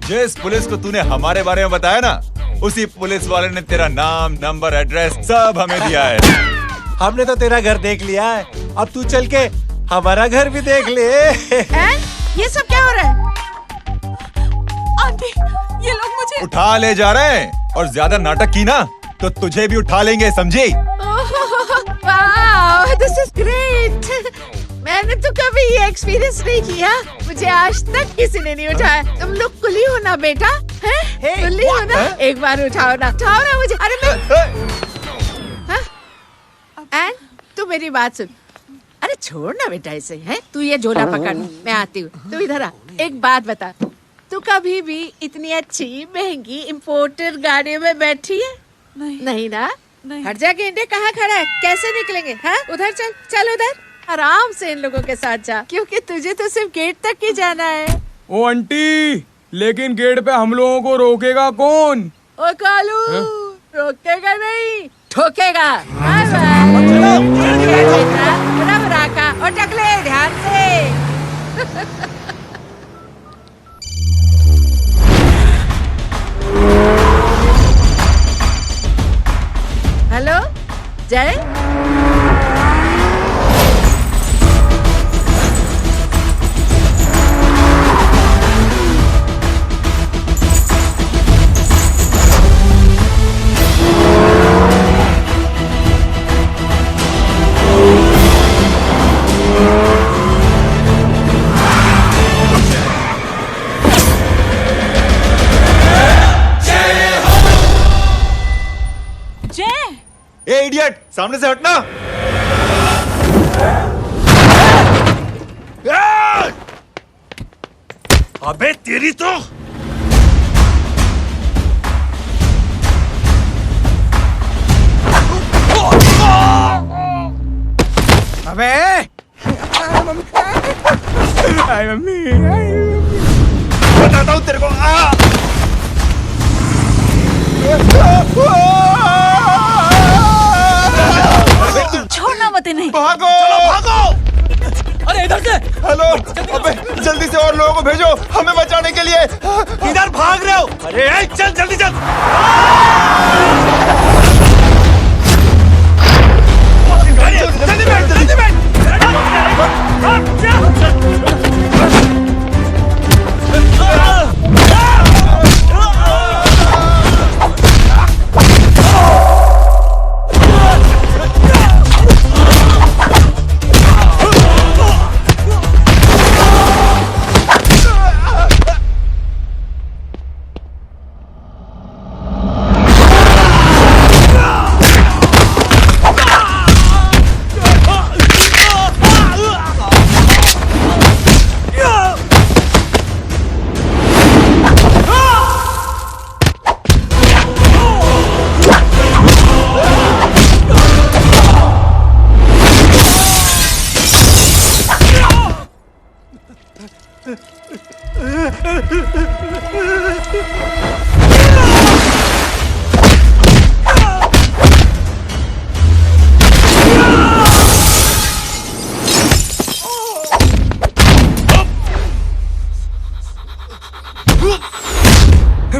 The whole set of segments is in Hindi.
जिस पुलिस को तूने हमारे बारे में बताया ना, उसी पुलिस वाले ने तेरा नाम, नंबर, एड्रेस सब हमें दिया है। हमने तो तेरा घर देख लिया है, अब तू चल के हमारा घर भी देख ले। ये सब क्या हो रहा है? आंटी, ये लोग मुझे उठा ले जा रहे हैं, और ज्यादा नाटक की ना तो तुझे भी उठा लेंगे, समझी? वाह, दिस इज ग्रेट। मैंने तो कभी ये एक्सपीरियंस नहीं किया, मुझे आज तक किसी ने नहीं उठाया। तुम लोग कुली हो ना बेटा, हैं? कुली हो ना? एक बार उठाओ ना मुझे। अरे मैं एंड तू मेरी बात सुन। अरे छोड़ ना बेटा इसे, हैं? तू ये झोला पकड़, मैं आती हूँ। तू इधर आ, एक बात बता, तू कभी भी इतनी अच्छी महंगी इम्पोर्टेड गाड़ी में बैठी है? नहीं ना? हट जा गेंडे, कहाँ खड़ा है? कैसे निकलेंगे? हाँ, उधर चल, चल उधर। आराम से इन लोगों के साथ जा, क्योंकि तुझे तो सिर्फ गेट तक ही जाना है। ओ आंटी, लेकिन गेट पे हम लोगों को रोकेगा कौन? ओ कालू, रोकेगा नहीं, ठोकेगा। Bye bye. का और टकले ध्यान से। हेलो जय, ए इडियट, सामने से हटना। अबे तेरी तो अबे मम्मी, बताता हूँ तेरे को। छोड़ना मत इन्हें। भागो, चलो भागो। अरे इधर से। हेलो, अबे जल्दी से और लोगों को भेजो हमें बचाने के लिए। किधर भाग रहे हो? अरे चल जल्दी चल। जल्दी बैठ, जल्दी बैठ।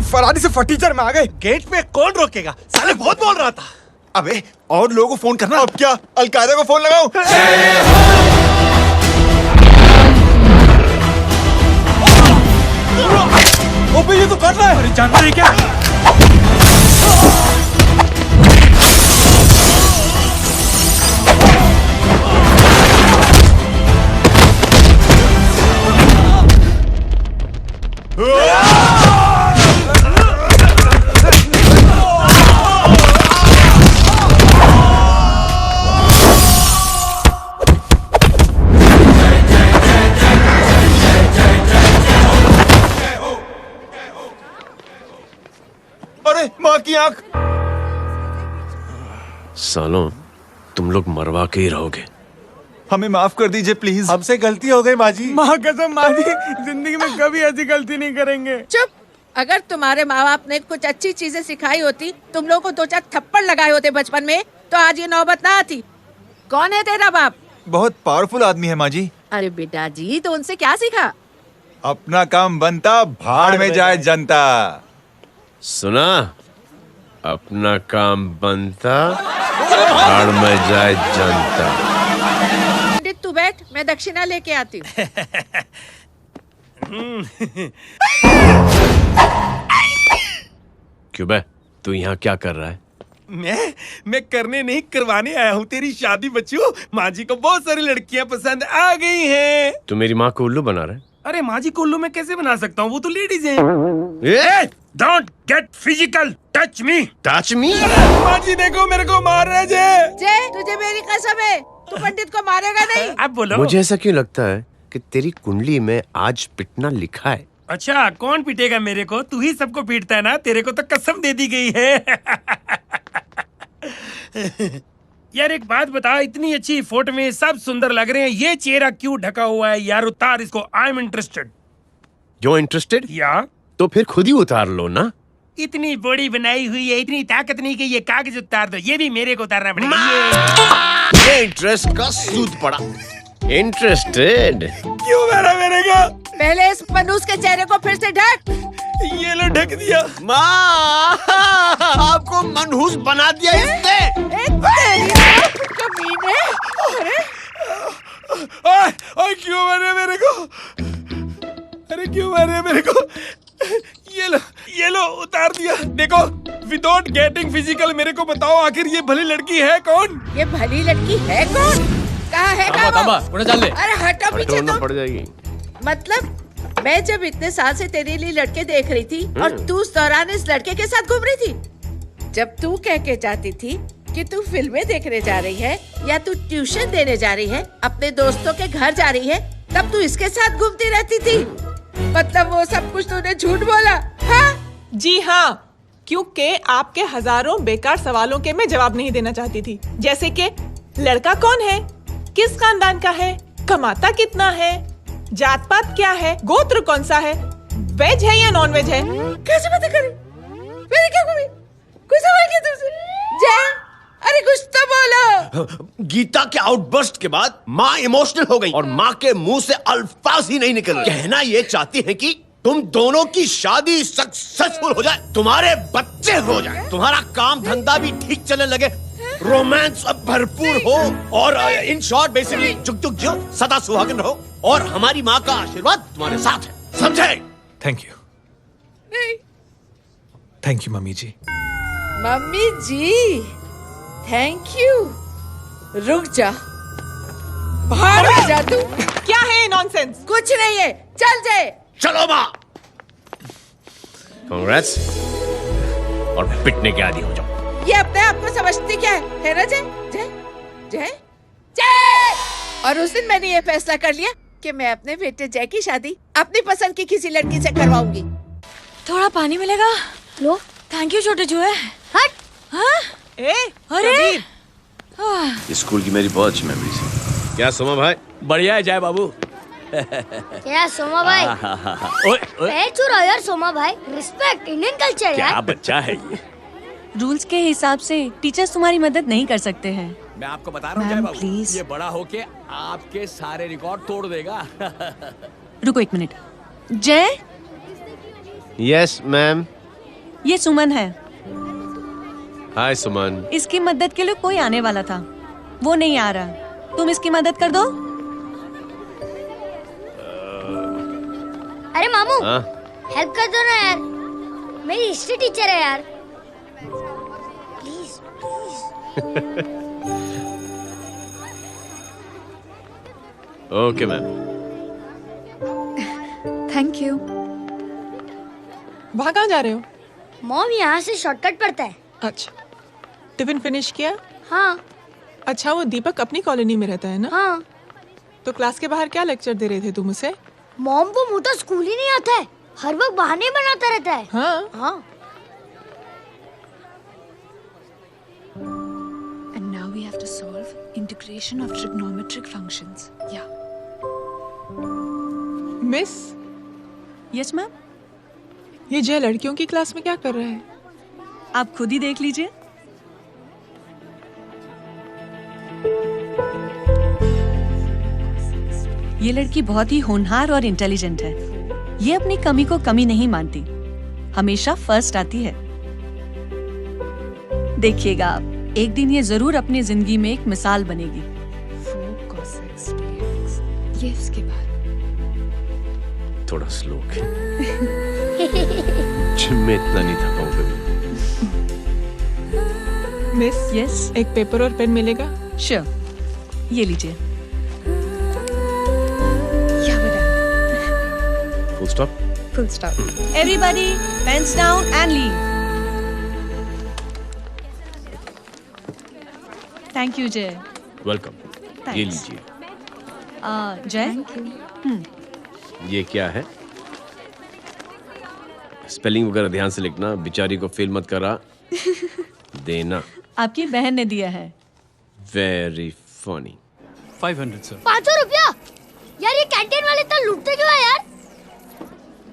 फरारी से फटीचर में आ गए। गेट पे कौन रोकेगा? साले बहुत बोल रहा था। अबे और लोगों को फोन करना। अब क्या अलकायदा को फोन लगाऊं? ओबे ये तो कर रहा है। अरे जानता है क्या? अरे माँ की आंख। सालों, तुम लोग मरवा के ही रहोगे। हमें माफ कर दीजिए प्लीज। हमसे गलती हो गई माँ जी। माँ कसम माँ जी, जिंदगी में कभी ऐसी गलती नहीं करेंगे। चुप। अगर तुम्हारे माँ बाप ने कुछ अच्छी चीजें सिखाई होती, तुम लोगों को 2-4 थप्पड़ लगाए होते बचपन में, तो आज ये नौबत ना आती। कौन है तेरा बाप? बहुत पावरफुल आदमी है माँ जी। अरे बेटा जी, तो उनसे क्या सीखा? अपना काम बनता, भाड़ में जाए जनता। सुना? अपना काम बनता, भाड़ में जाए जनता। पंडित तू बैठ, मैं दक्षिणा लेके आती हूँ। क्यों बे, तू यहाँ क्या कर रहा है? मैं करने नहीं करवाने आया हूँ तेरी शादी बच्चू। माँ जी को बहुत सारी लड़कियाँ पसंद आ गई हैं। तू मेरी माँ को उल्लू बना रहा है? अरे माँ जी को उल्लू मैं कैसे बना सकता हूँ, वो तो लेडीज हैं। Don't get physical, touch me. Touch me? माँ जी देखो मेरे को मार रहे जय। जय, तुझे मेरी कसम है, तू पंडित को मारेगा नहीं। अब बोलो। मुझे ऐसा क्यों लगता है कि तेरी कुंडली में आज पिटना लिखा है? अच्छा, कौन पीटेगा मेरे को? तू ही सबको पीटता है ना, तेरे को तो कसम दे दी गई है। यार एक बात बता, इतनी अच्छी फोटो में सब सुंदर लग रहे हैं, ये चेहरा क्यों ढका हुआ है? यार उतार इसको, I am interested. You interested? या तो फिर खुद ही उतार लो ना। इतनी बॉडी बनाई हुई है, इतनी ताकत नहीं कि ये कागज उतार दो, ये भी मेरे को उतारना पड़ेगा। ये इंटरेस्ट का सूद पड़ा। इंटरेस्टेड? क्यों मारा मेरे को? पहले इस मनूस के चेहरे को फिर से ढक। ये लो ढक दिया। माँ, आपको मनहूस बना दिया इसने। कमीने। अरे ओए क्यों मारे मेरे को? अरे क्यों मारे मेरे को? ये लो उतार दिया। देखो, विदाउट गेटिंग फिजिकल मेरे को बताओ आखिर ये भली लड़की है कौन? ये भली लड़की है कौन? कहाँ है वो? अरे हटो पीछे तो। पड़ जाएगी। मतलब मैं जब इतने साल से तेरे लिए लड़के देख रही थी और तू उस दौरान इस लड़के के साथ घूम रही थी। जब तू कह के जाती थी कि तू फिल्में देखने जा रही है या तू ट्यूशन देने जा रही है, अपने दोस्तों के घर जा रही है, तब तू इसके साथ घूमती रहती थी। मतलब वो सब कुछ तूने झूठ बोला? हाँ? जी हाँ, क्योंकि आपके हजारों बेकार सवालों के मैं जवाब नहीं देना चाहती थी। जैसे कि लड़का कौन है, किस खानदान का है, कमाता कितना है, जात पात क्या है, गोत्र कौन सा है, वेज है या नॉन वेज है। कैसे बातें करी? मेरी क्या कमी? कोई सवाल किया तुमसे? जय, अरे कुछ तो बोलो। गीता के आउटबर्स्ट के बाद माँ इमोशनल हो गई और माँ के मुंह से अल्फाज ही नहीं निकल रहे। कहना ये चाहती है कि तुम दोनों की शादी सक्सेसफुल हो जाए, तुम्हारे बच्चे हो जाए, तुम्हारा काम धंधा भी ठीक चलने लगे, रोमांस अब भरपूर हो और इन शॉर्ट बेसिकली जुग जुग जियो, सदा सुहागन रहो और हमारी माँ का आशीर्वाद तुम्हारे साथ है। समझे? Thank you. नहीं। Thank you mummy ji. Mummy ji, thank you. रुक जा, बाहर आ जा तू। क्या है नॉनसेंस? कुछ नहीं है, चल जाए। चलो माँ। कांग्रेस, और पिटने के आदी हो जाओ। ये अपने आप को समझती क्या है ना जय? जय जय जय। और उस दिन मैंने ये फैसला कर लिया कि मैं अपने बेटे जय की शादी अपनी पसंद की किसी लड़की से करवाऊंगी। थोड़ा पानी मिलेगा? लो। थैंक यू छोटे जुए। हट। हाँ? अरे स्कूल की मेरी बहुत अच्छी मेमोरीज है। क्या सोमा भाई? बढ़िया है जय बाबू। क्या सोमा भाई? पैर छू यार सोमा भाई, रिस्पेक्ट, इंडियन कल्चर यार। क्या बच्चा है ये? रूल्स के हिसाब से टीचर्स तुम्हारी मदद नहीं कर सकते हैं। मैं आपको बता रहा हूँ जय बाबू, ये बड़ा होके आपके सारे रिकॉर्ड तोड़ देगा। रुको एक मिनट। जय। Yes ma'am. ये सुमन है। हाय सुमन। इसकी मदद के लिए कोई आने वाला था, वो नहीं आ रहा। तुम इसकी मदद कर दो। अरे मामू, हेल्प कर दो ना यार, मेरी हिस्ट्री टीचर है यार। Please please. Okay ma'am. Thank you. वहाँ कहाँ जा रहे हो? मॉम यहाँ से शॉर्टकट पड़ता है। अच्छा, टिफिन फिनिश किया? हाँ। अच्छा, वो दीपक अपनी कॉलोनी में रहता है ना? हाँ। तो क्लास के बाहर क्या लेक्चर दे रहे थे तुम उसे? मॉम को मुँह तो स्कूल ही नहीं आता है, हर वक्त बहाने बनाता रहता है। हाँ हाँ। And now we have to solve integration of trigonometric functions. Yeah. Miss, yes ma'am. ये जय लड़कियों की क्लास में क्या कर रहा है? आप खुद ही देख लीजिए। ये लड़की बहुत ही होनहार और इंटेलिजेंट है। ये अपनी कमी को कमी नहीं मानती, हमेशा फर्स्ट आती है। देखिएगा आप, एक दिन ये जरूर अपनी जिंदगी में एक मिसाल बनेगी। ये उसके बाद थोड़ा स्लो जिम में इतना नहीं थका हूं कभी। मिस, यस, एक पेपर और पेन मिलेगा? श्योर, ये लीजिए। Full stop. full stop. Everybody pens down and leave. Thank you Jay. Welcome. ये लीजिए। जय, ये क्या है? स्पेलिंग वगैरह ध्यान से लिखना, बेचारी को फेल मत करा देना। आपकी बहन ने दिया है। Very funny. 500 सर। 500 रुपया? यार ये कैंटीन वाले इतना लूटते क्यों है यार?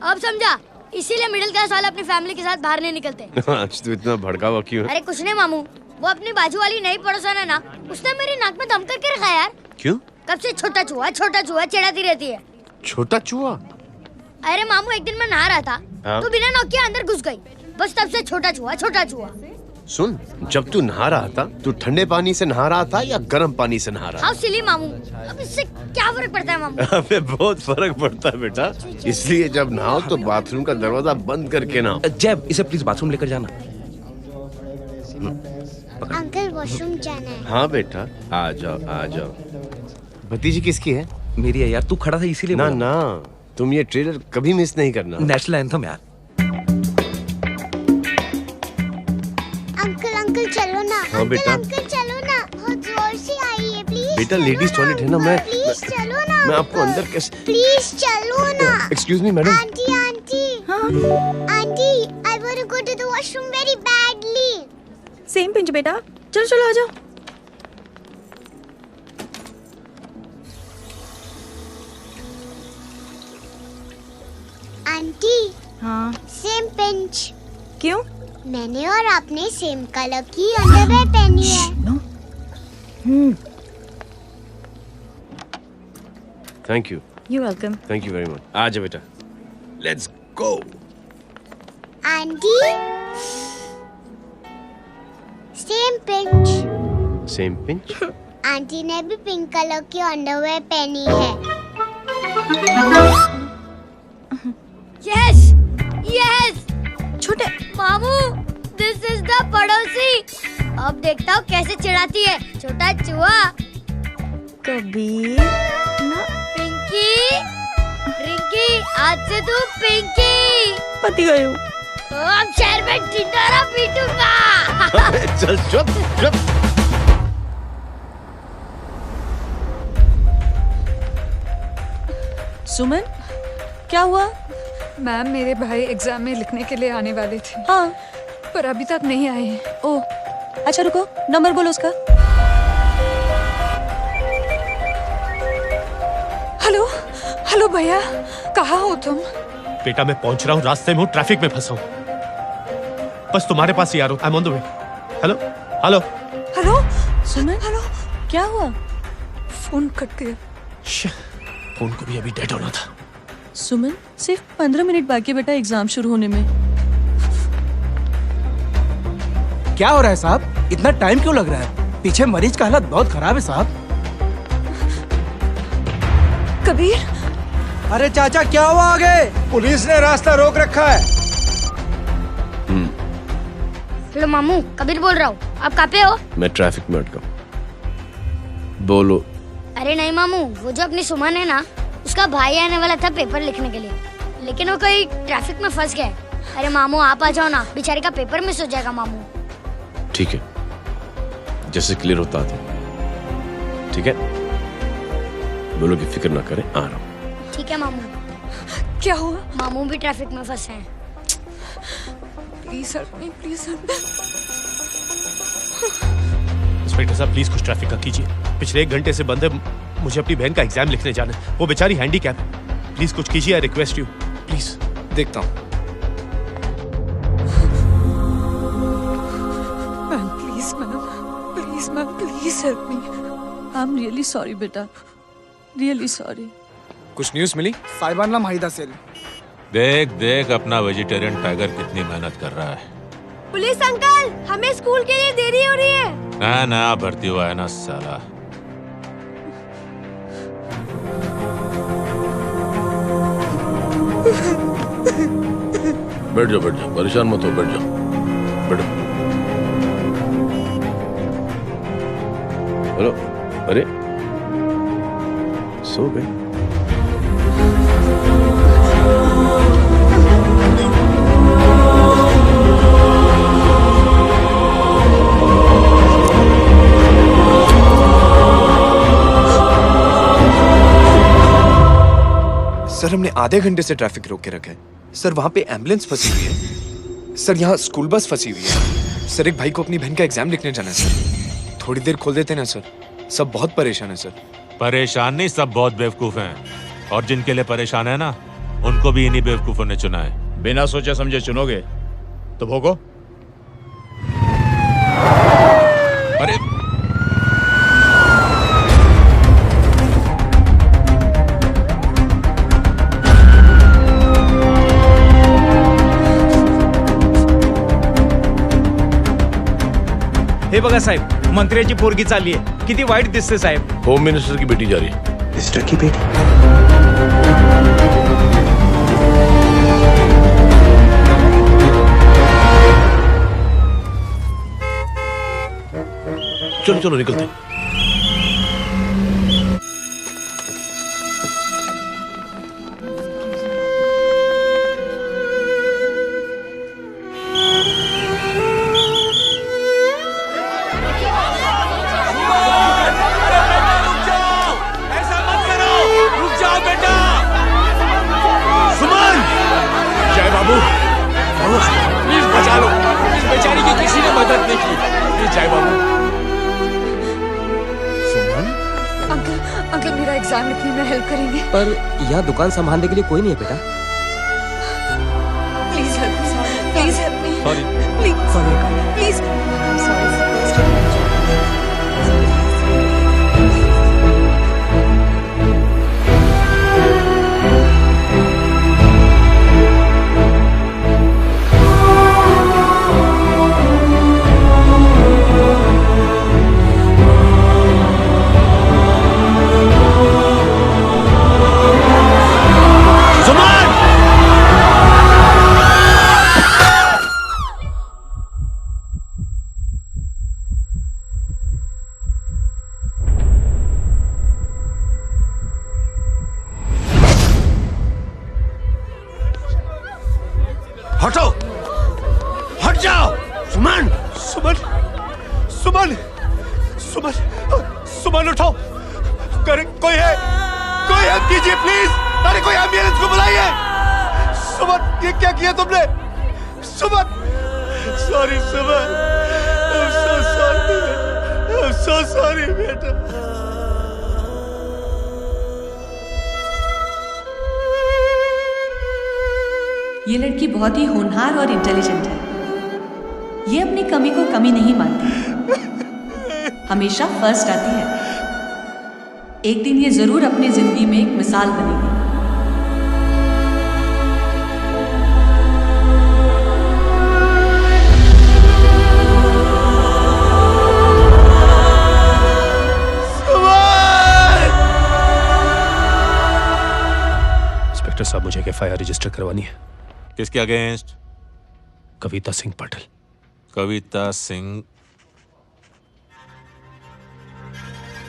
अब समझा, इसीलिए मिडिल क्लास वाले अपनी फैमिली के साथ बाहर नहीं निकलते। आज तो इतना भड़का हुआ क्यों है? अरे कुछ नहीं मामू, वो अपनी बाजू वाली नई पड़ोसन है ना, उसने मेरी नाक में दम करके रखा है यार। क्यों? कब से छोटा चूहा चिढ़ाती रहती है। छोटा चूहा? अरे मामू, एक दिन मैं नहा रहा था तो बिना नॉक के अंदर घुस गई, बस तब से छोटा चूहा। सुन, जब तू नहा रहा था, तू ठंडे पानी से नहा रहा था या गर्म पानी से नहा रहा था? हाउ सिली मामू, अब इससे क्या फर्क पड़ता है मामू? अबे बहुत फर्क पड़ता है बेटा, इसलिए जब नहाओ तो बाथरूम का दरवाजा बंद करके नहाओ। जैब, इसे प्लीज बाथरूम लेकर जाना। अंकल वॉशरूम जाना है। हाँ बेटा, आ जाओ। भतीजी किसकी है? मेरी है यार, तू खड़ा था इसीलिए ना बोला। ना, तुम ये ट्रेलर कभी मिस नहीं करना। नेशनल एंथम यार। अंकल चलो ना। हाँ बेटा। अंकल चलो ना, बहुत जोर से आई है, प्लीज। बेटा लेडीज टॉयलेट है ना, प्लीज चलो ना। मैं आपको अंदर कैसे? प्लीज चलो ना। Excuse me madam. Aunty, I want to go to the washroom very badly. Same pinch बेटा, चलो आ जाओ। आंटी, हाँ, सेम पिंच। क्यों? मैंने और आपने सेम कलर की अंडरवेयर पहनी है। Thank you. You welcome. Thank you very much. आ जाओ बेटा, let's go. Aunty, same pinch. Same pinch? Aunty ने भी पिंक कलर की अंडरवेयर पहनी है। Yes yes. छोटे मामू, दिस इज द पड़ोसी। अब देखता हूँ कैसे चिढ़ाती है छोटा चूहा। कबीर ना। पिंकी, रिंकी, आज से तू पिंकी। पति गई हूँ। अब शहर में ढिंढोरा पीटूंगा। चल चुप। सुमन, क्या हुआ? मैम, मेरे भाई एग्जाम में लिखने के लिए आने वाले थे। हाँ, पर अभी तक नहीं आए हैं। ओह, अच्छा रुको, नंबर बोलो उसका। हेलो भैया, कहाँ हो तुम? बेटा मैं पहुंच रहा हूँ, रास्ते में हूँ, ट्रैफिक में फंसा हूँ, बस तुम्हारे पास ही आ रहा हूँ। I am on the way. Hello. Suman, hello, क्या हुआ? फोन कट गया। फोन को भी अभी डेड होना था। सुमन, सिर्फ 15 मिनट बाकी है बेटा एग्जाम शुरू होने में। क्या हो रहा है साहब? इतना टाइम क्यों लग रहा है? पीछे मरीज का हालत बहुत खराब है साहब। कबीर, अरे चाचा क्या हुआ आगे? पुलिस ने रास्ता रोक रखा है। हेलो मामू, कबीर बोल रहा हूँ। आप कहाँ पे हो? मैं ट्रैफिक में अटका। बोलो। अरे नहीं मामू, वो जो अपनी सुमन है ना, उसका भाई आने वाला था पेपर लिखने के लिए, लेकिन वो कहीं ट्रैफिक में फंस गया। अरे मामू आप आ जाओ ना, बेचारी का पेपर मिस हो जाएगा मामू। ठीक है, जैसे क्लियर होता था। ठीक है, बोलो कि फिक्र ना करें, आ रहा हूँ। ठीक है मामू। क्या हुआ? मामू भी ट्रैफिक में फंसे हैं। Please help me, please help me. Inspector साहब प्लीज कुछ ट्रैफिक का कीजिए। पिछले 1 घंटे से बंद है, मुझे अपनी बहन का एग्जाम लिखने जाना है। वो बेचारी हैंडीकैप है। प्लीज कुछ कीजिए, आई रिक्वेस्ट यू प्लीज। देखता हूँ। Ma'am please help me. I am really sorry बेटा, रियली सॉरी। कुछ न्यूज़ मिली? साइबाना माहिदा सेल देख देख अपना वेजिटेरियन टाइगर कितनी मेहनत कर रहा है। पुलिस अंकल, हमें स्कूल के लिए देरी हो रही है। ना ना भर्ती हुआ है ना साला। बैठ जाओ, परेशान मत हो, बैठ जाओ, बैठो। हेलो, अरे सो गए? सर हमने आधे घंटे से ट्रैफिक रोक के रखा है। सर वहाँ पे एम्बुलेंस फंसी हुई है। सर यहाँ स्कूल बस फंसी हुई है। सर एक भाई को अपनी बहन का एग्जाम लिखने जाना है सर। थोड़ी देर खोल देते ना सर। सब बहुत परेशान है सर। परेशान नहीं, सब बहुत बेवकूफ हैं। और जिनके लिए परेशान है ना, उनको भी इन्हीं बेवकूफों ने चुना है। बिना सोचे समझे चुनोगे तो भोगो। अरे हे बघा साहेब, मंत्र्याची पोरगी चालली आहे। किती वाईट दिसते साहेब। होम मिनिस्टर की बेटी जा रही है। मिनिस्टर की बेटी? चलो चलो निकलते। एग्जाम लिखने में हेल्प करेंगे। पर यहाँ दुकान संभालने के लिए कोई नहीं है बेटा। Please help me, please help me. Sorry please please. I am sorry. हटो, हट जाओ। सुमन, सुमन, सुमन, सुमन, सुमन उठो। कोई है, कोई हेल्प कीजिए प्लीज। अरे कोई एम्बुलेंस को बुलाइए। सुमन, ये क्या किया तुमने? Suman, sorry Suman, I'm so sorry, I'm so sorry बेटा। ये लड़की बहुत ही होनहार और इंटेलिजेंट है। ये अपनी कमी को कमी नहीं मानती, हमेशा फर्स्ट आती है। एक दिन ये जरूर अपनी जिंदगी में एक मिसाल बनेगी। इंस्पेक्टर साहब, मुझे एक FIR रजिस्टर करवानी है। किसके अगेंस्ट? कविता सिंह पाटिल। कविता सिंह,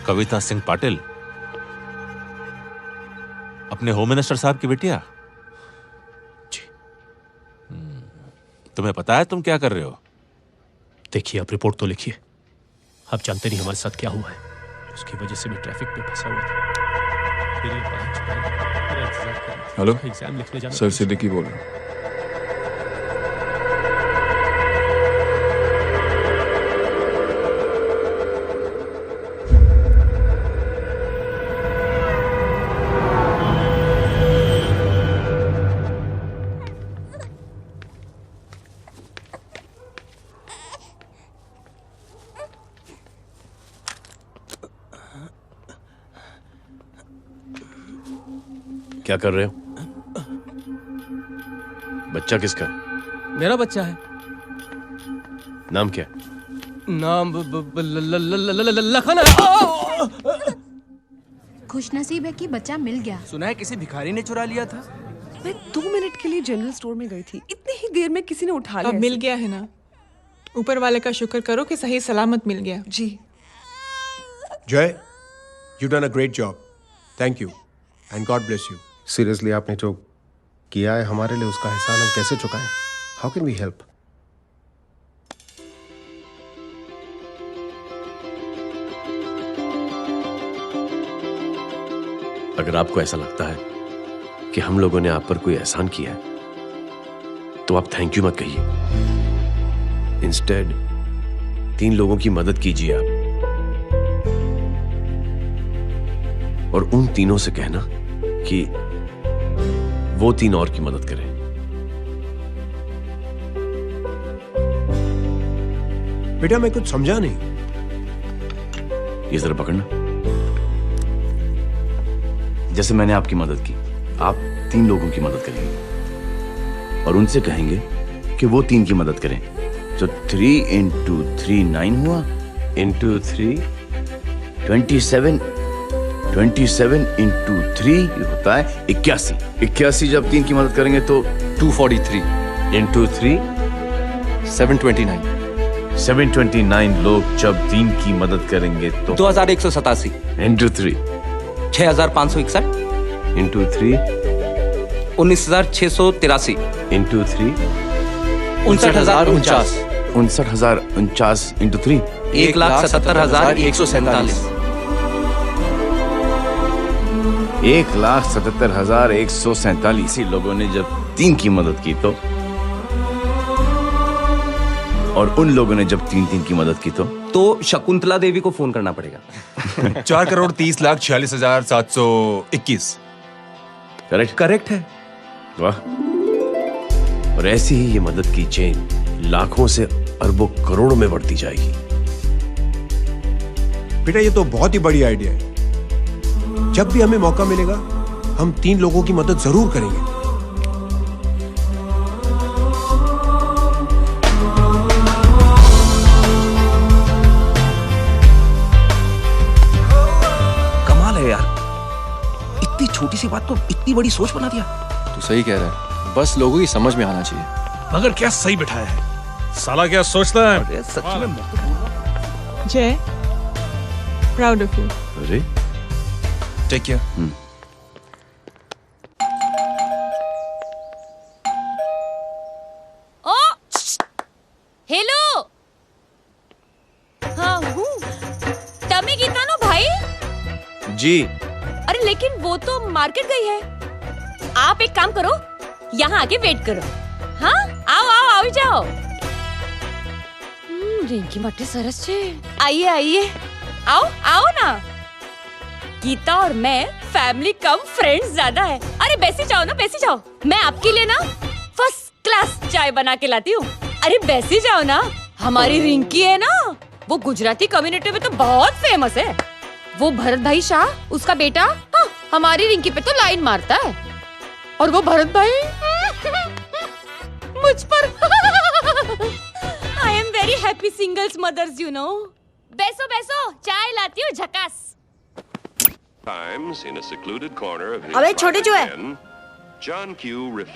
कविता सिंह पाटिल अपने होम मिनिस्टर साहब की बेटिया? जी। तुम्हें पता है तुम क्या कर रहे हो? देखिए, आप रिपोर्ट तो लिखिए। आप जानते नहीं हमारे साथ क्या हुआ है। उसकी वजह से मैं ट्रैफिक में फंसा हुआ था। फिर ये बात छुपाई। हेलो एग्जाम लिखने जाना। सर सिद्दीकी बोल रहा हूँ। क्या कर रहे हो? बच्चा किसका है? मेरा बच्चा है। नाम क्या? नाम लखन है। खुशनसीब है कि बच्चा मिल गया। सुना है किसी भिखारी ने चुरा लिया था। मैं 2 मिनट के लिए जनरल स्टोर में गई थी, इतनी ही देर में किसी ने उठा लिया। अब मिल गया है ना, ऊपर वाले का शुक्र करो कि सही सलामत मिल गया। जी जय, you done a great job, thank you and God bless you. Seriously आपने जो किया है हमारे लिए, उसका एहसान हम कैसे चुकाएं? How can we help? अगर आपको ऐसा लगता है कि हम लोगों ने आप पर कोई एहसान किया है, तो आप थैंक यू मत कहिए। इंस्टेड 3 लोगों की मदद कीजिए आप, और उन तीनों से कहना कि वो 3 और की मदद करें। बेटा मैं कुछ समझा नहीं। ये जरा पकड़ना। जैसे मैंने आपकी मदद की, आप 3 लोगों की मदद करेंगे और उनसे कहेंगे कि वो 3 की मदद करें। तो 3 into 3 9 हुआ, into 3 27, 27 into 3 होता है 81। 81 जब 3 की मदद करेंगे तो 243 into 3 729। 729 लोग जब 3 की मदद करेंगे तो 2187 into 3 6561 into 3 19683 into 3 59049 59049 into 3 1,77,147 1,77,147 लोगों ने जब 3 की मदद की तो, और उन लोगों ने जब 3 की मदद की तो शकुंतला देवी को फोन करना पड़ेगा। 4,30,46,721। करेक्ट है। वाह। और ऐसी ही ये मदद की चेन लाखों से अरबों करोड़ों में बढ़ती जाएगी। बेटा ये तो बहुत ही बड़ी आइडिया है। जब भी हमें मौका मिलेगा हम 3 लोगों की मदद जरूर करेंगे। कमाल है यार, इतनी छोटी सी बात को इतनी बड़ी सोच बना दिया। तू सही कह रहा है, बस लोगों की समझ में आना चाहिए। मगर क्या सही बिठाया है, साला क्या सोचता है। सच में जय, प्राउड ऑफ यू। अरे टेक केयर। ओ हेलो, हाँ हूँ। तमे गीता नो भाई जी। अरे लेकिन वो तो मार्केट गई है। आप एक काम करो, यहाँ आके वेट करो। हाँ आओ आओ आओ जाओ। रिंकी માટે સરસ છે। आइए आइए, आओ आओ ना। गीता और मैं फैमिली कम फ्रेंड्स ज्यादा है। अरे बैसी जाओ ना, बैसी जाओ। मैं आपके लिए ना फर्स्ट क्लास चाय बना के लाती हूँ। अरे बैसी जाओ ना। हमारी रिंकी है ना, वो गुजराती कम्युनिटी में तो बहुत फेमस है। वो भरत भाई शाह, उसका बेटा, हाँ, हमारी रिंकी पे तो लाइन मारता है। और वो भरत भाई मुझ पर I am very happy singles mothers you know. बैसो बैसो, चाय लाती हूँ झकास। अबे छोटे जो है,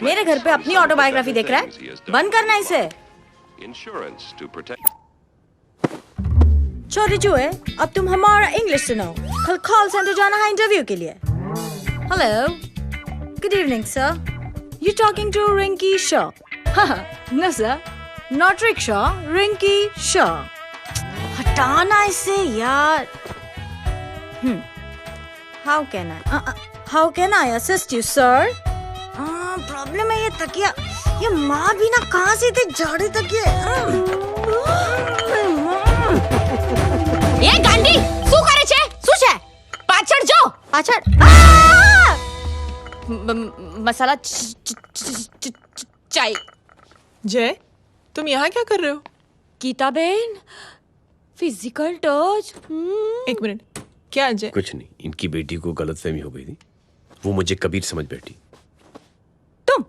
मेरे घर पे अपनी ऑटोबायोग्राफी देख रहा है, बंद करना इसे। छोटे जो है, अब तुम हमारा इंग्लिश सुनाओ। कल कॉल सेंटर जाना है इंटरव्यू के लिए। Hello, good evening sir, you talking to Rinki Shaw? No sir, not rickshaw, Rinki Shaw. हटाना इसे यार। How can I assist you, sir? Problem है ये तकिया, ये माँ भी ना कहाँ से थे झाड़े तकिए। ये गांडी, શું કરે છે? શું છે? પાછળ જો, પાછળ। मसाला चाय। जय, तुम यहाँ क्या कर रहे हो? गीता बहन, फिजिकल टच। एक मिनट, क्या जय? कुछ नहीं, इनकी बेटी को गलतफहमी हो गई थी, वो मुझे कबीर समझ बैठी। तुम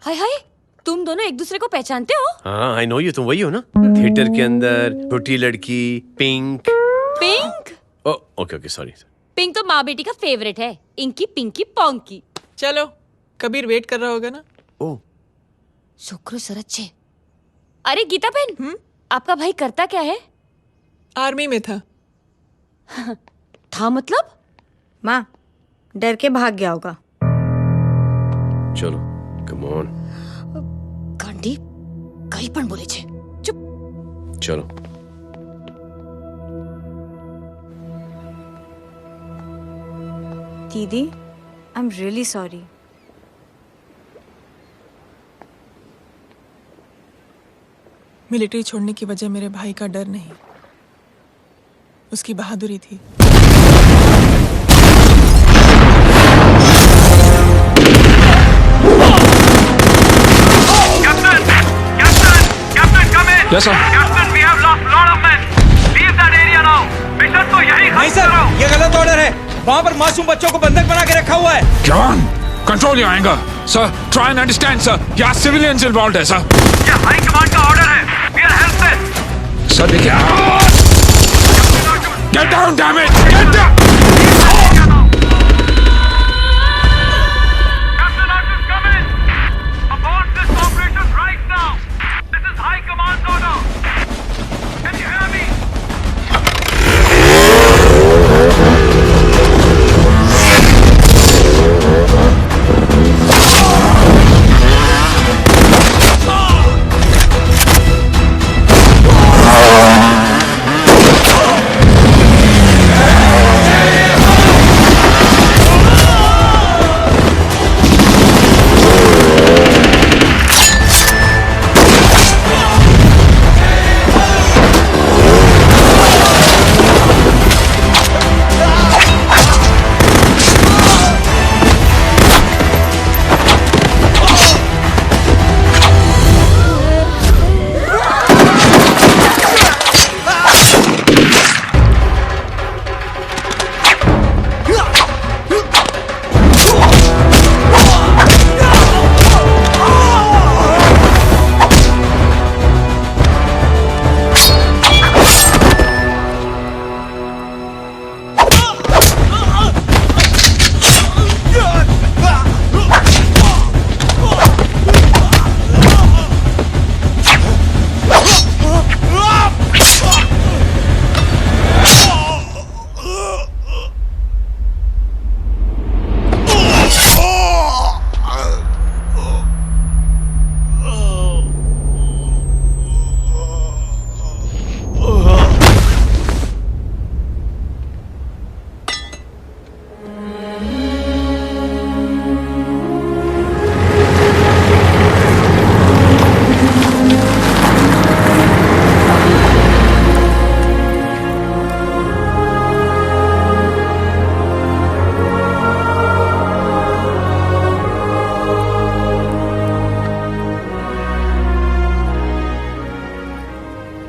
हाय हाय, तुम दोनों एक दूसरे को पहचानते हो? हाँ आई नो यू, तुम वही हो ना थिएटर के अंदर छोटी लड़की pink. Pink? Okay okay sorry. Pink तो माँ बेटी का फेवरेट है, इंकी पिंकी पोंकी। चलो, कबीर वेट कर रहा होगा ना। ओ शुक्र सरच्चे। अरे गीता बहन, आपका भाई करता क्या है? आर्मी में था। था मतलब? माँ, डर के भाग गया होगा। चलो कम ऑन। गांडी कहीं पण बोले छे। चुप। चलो। दीदी, I am really sorry. Military छोड़ने की वजह मेरे भाई का डर नहीं, उसकी बहादुरी थी। Yes, sir. Captain, we have lost lot of men. Leave that area now. Mission तो यही नहीं सर, ये गलत ऑर्डर है। वहाँ पर मासूम बच्चों को बंधक बना के रखा हुआ है। जवान, control your anger. Sir, try and understand, sir. यहाँ civilians involved है, sir. ये हाई कमांड का ऑर्डर है। We are helpless. Sir, देखिए। Get down, damn it! Get down! Captain, orders come in. Abort this operation right now. This is high command order. Can you hear me?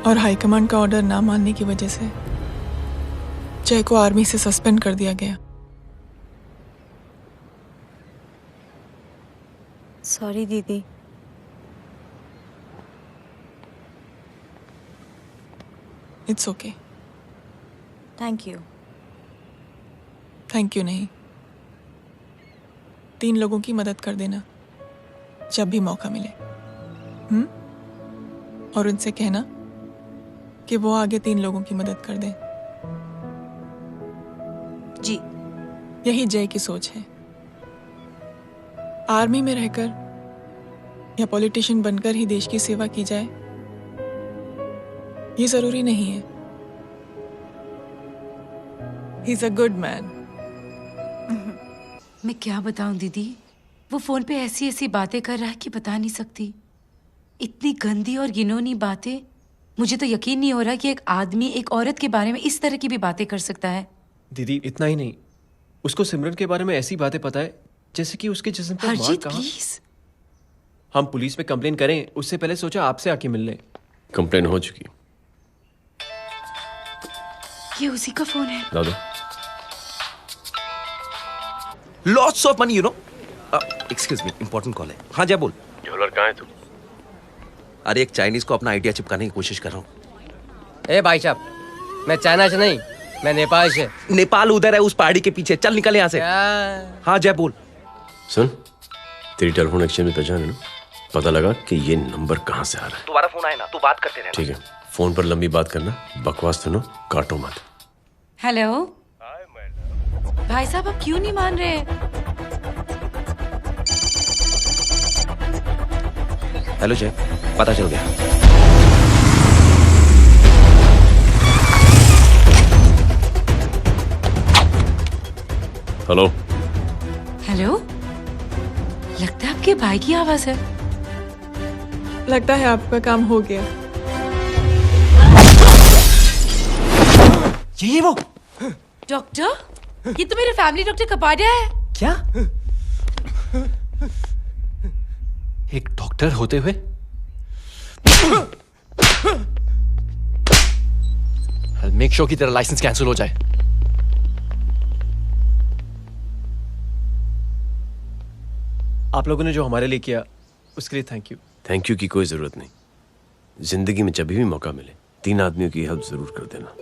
और हाईकमांड का ऑर्डर ना मानने की वजह से जय को आर्मी से सस्पेंड कर दिया गया। सॉरी दीदी। It's okay. Thank you. Thank you नहीं, 3 लोगों की मदद कर देना जब भी मौका मिले। और उनसे कहना कि वो आगे 3 लोगों की मदद कर दें। जी। यही जय की सोच है। आर्मी में रहकर या पॉलिटिशियन बनकर ही देश की सेवा की जाए, ये जरूरी नहीं है। He is a good man. मैं क्या बताऊं दीदी, वो फोन पे ऐसी ऐसी बातें कर रहा है कि बता नहीं सकती। इतनी गंदी और घिनौनी बातें। मुझे तो यकीन नहीं हो रहा कि एक आदमी एक औरत के बारे में इस तरह की भी बातें कर सकता है। दीदी इतना ही नहीं, उसको सिमरन के बारे में ऐसी बातें पता है जैसे कि उसके जिस्म पर मार कहाँ। प्लीज। हम पुलिस में कंप्लेन करें उससे पहले सोचा आपसे आके मिल लें। कंप्लेन हो चुकी। ये उसी का फोन है। दादा lots of money you know. Excuse me, important call है। हाँ जय बोल। ज्वेलर कहाँ है तू? अरे एक चाइनीज को अपना आइडिया चिपकाने की कोशिश कर रहा हूँ। ए भाई साहब, मैं चाइना से नहीं, मैं नेपाल से। नेपाल उधर है, उस पहाड़ी के पीछे। चल निकल यहाँ से। हाँ जय बोल। सुन, तेरी टेलीफोन एक्सचेंज में पहचान है ना? पता लगा कि ये नंबर कहाँ से आ रहा है। दोबारा फोन आए ना, तू बात करते रहना। ठीक है, फोन पर लंबी बात करना, बकवास सुनो, काटो मत। हेलो भाई साहब, आप क्यों नहीं मान रहे? हेलो जय, पता चल गया। हेलो हेलो, लगता है आपके भाई की आवाज है। लगता है आपका काम हो गया। ये वो डॉक्टर, ये तो मेरे फैमिली डॉक्टर कपाडिया है। क्या? एक डॉक्टर होते हुए? मेक श्योर कि तेरा लाइसेंस कैंसिल हो जाए। आप लोगों ने जो हमारे लिए किया उसके लिए थैंक यू। थैंक यू की कोई जरूरत नहीं। जिंदगी में जब भी मौका मिले 3 आदमियों की हेल्प जरूर कर देना।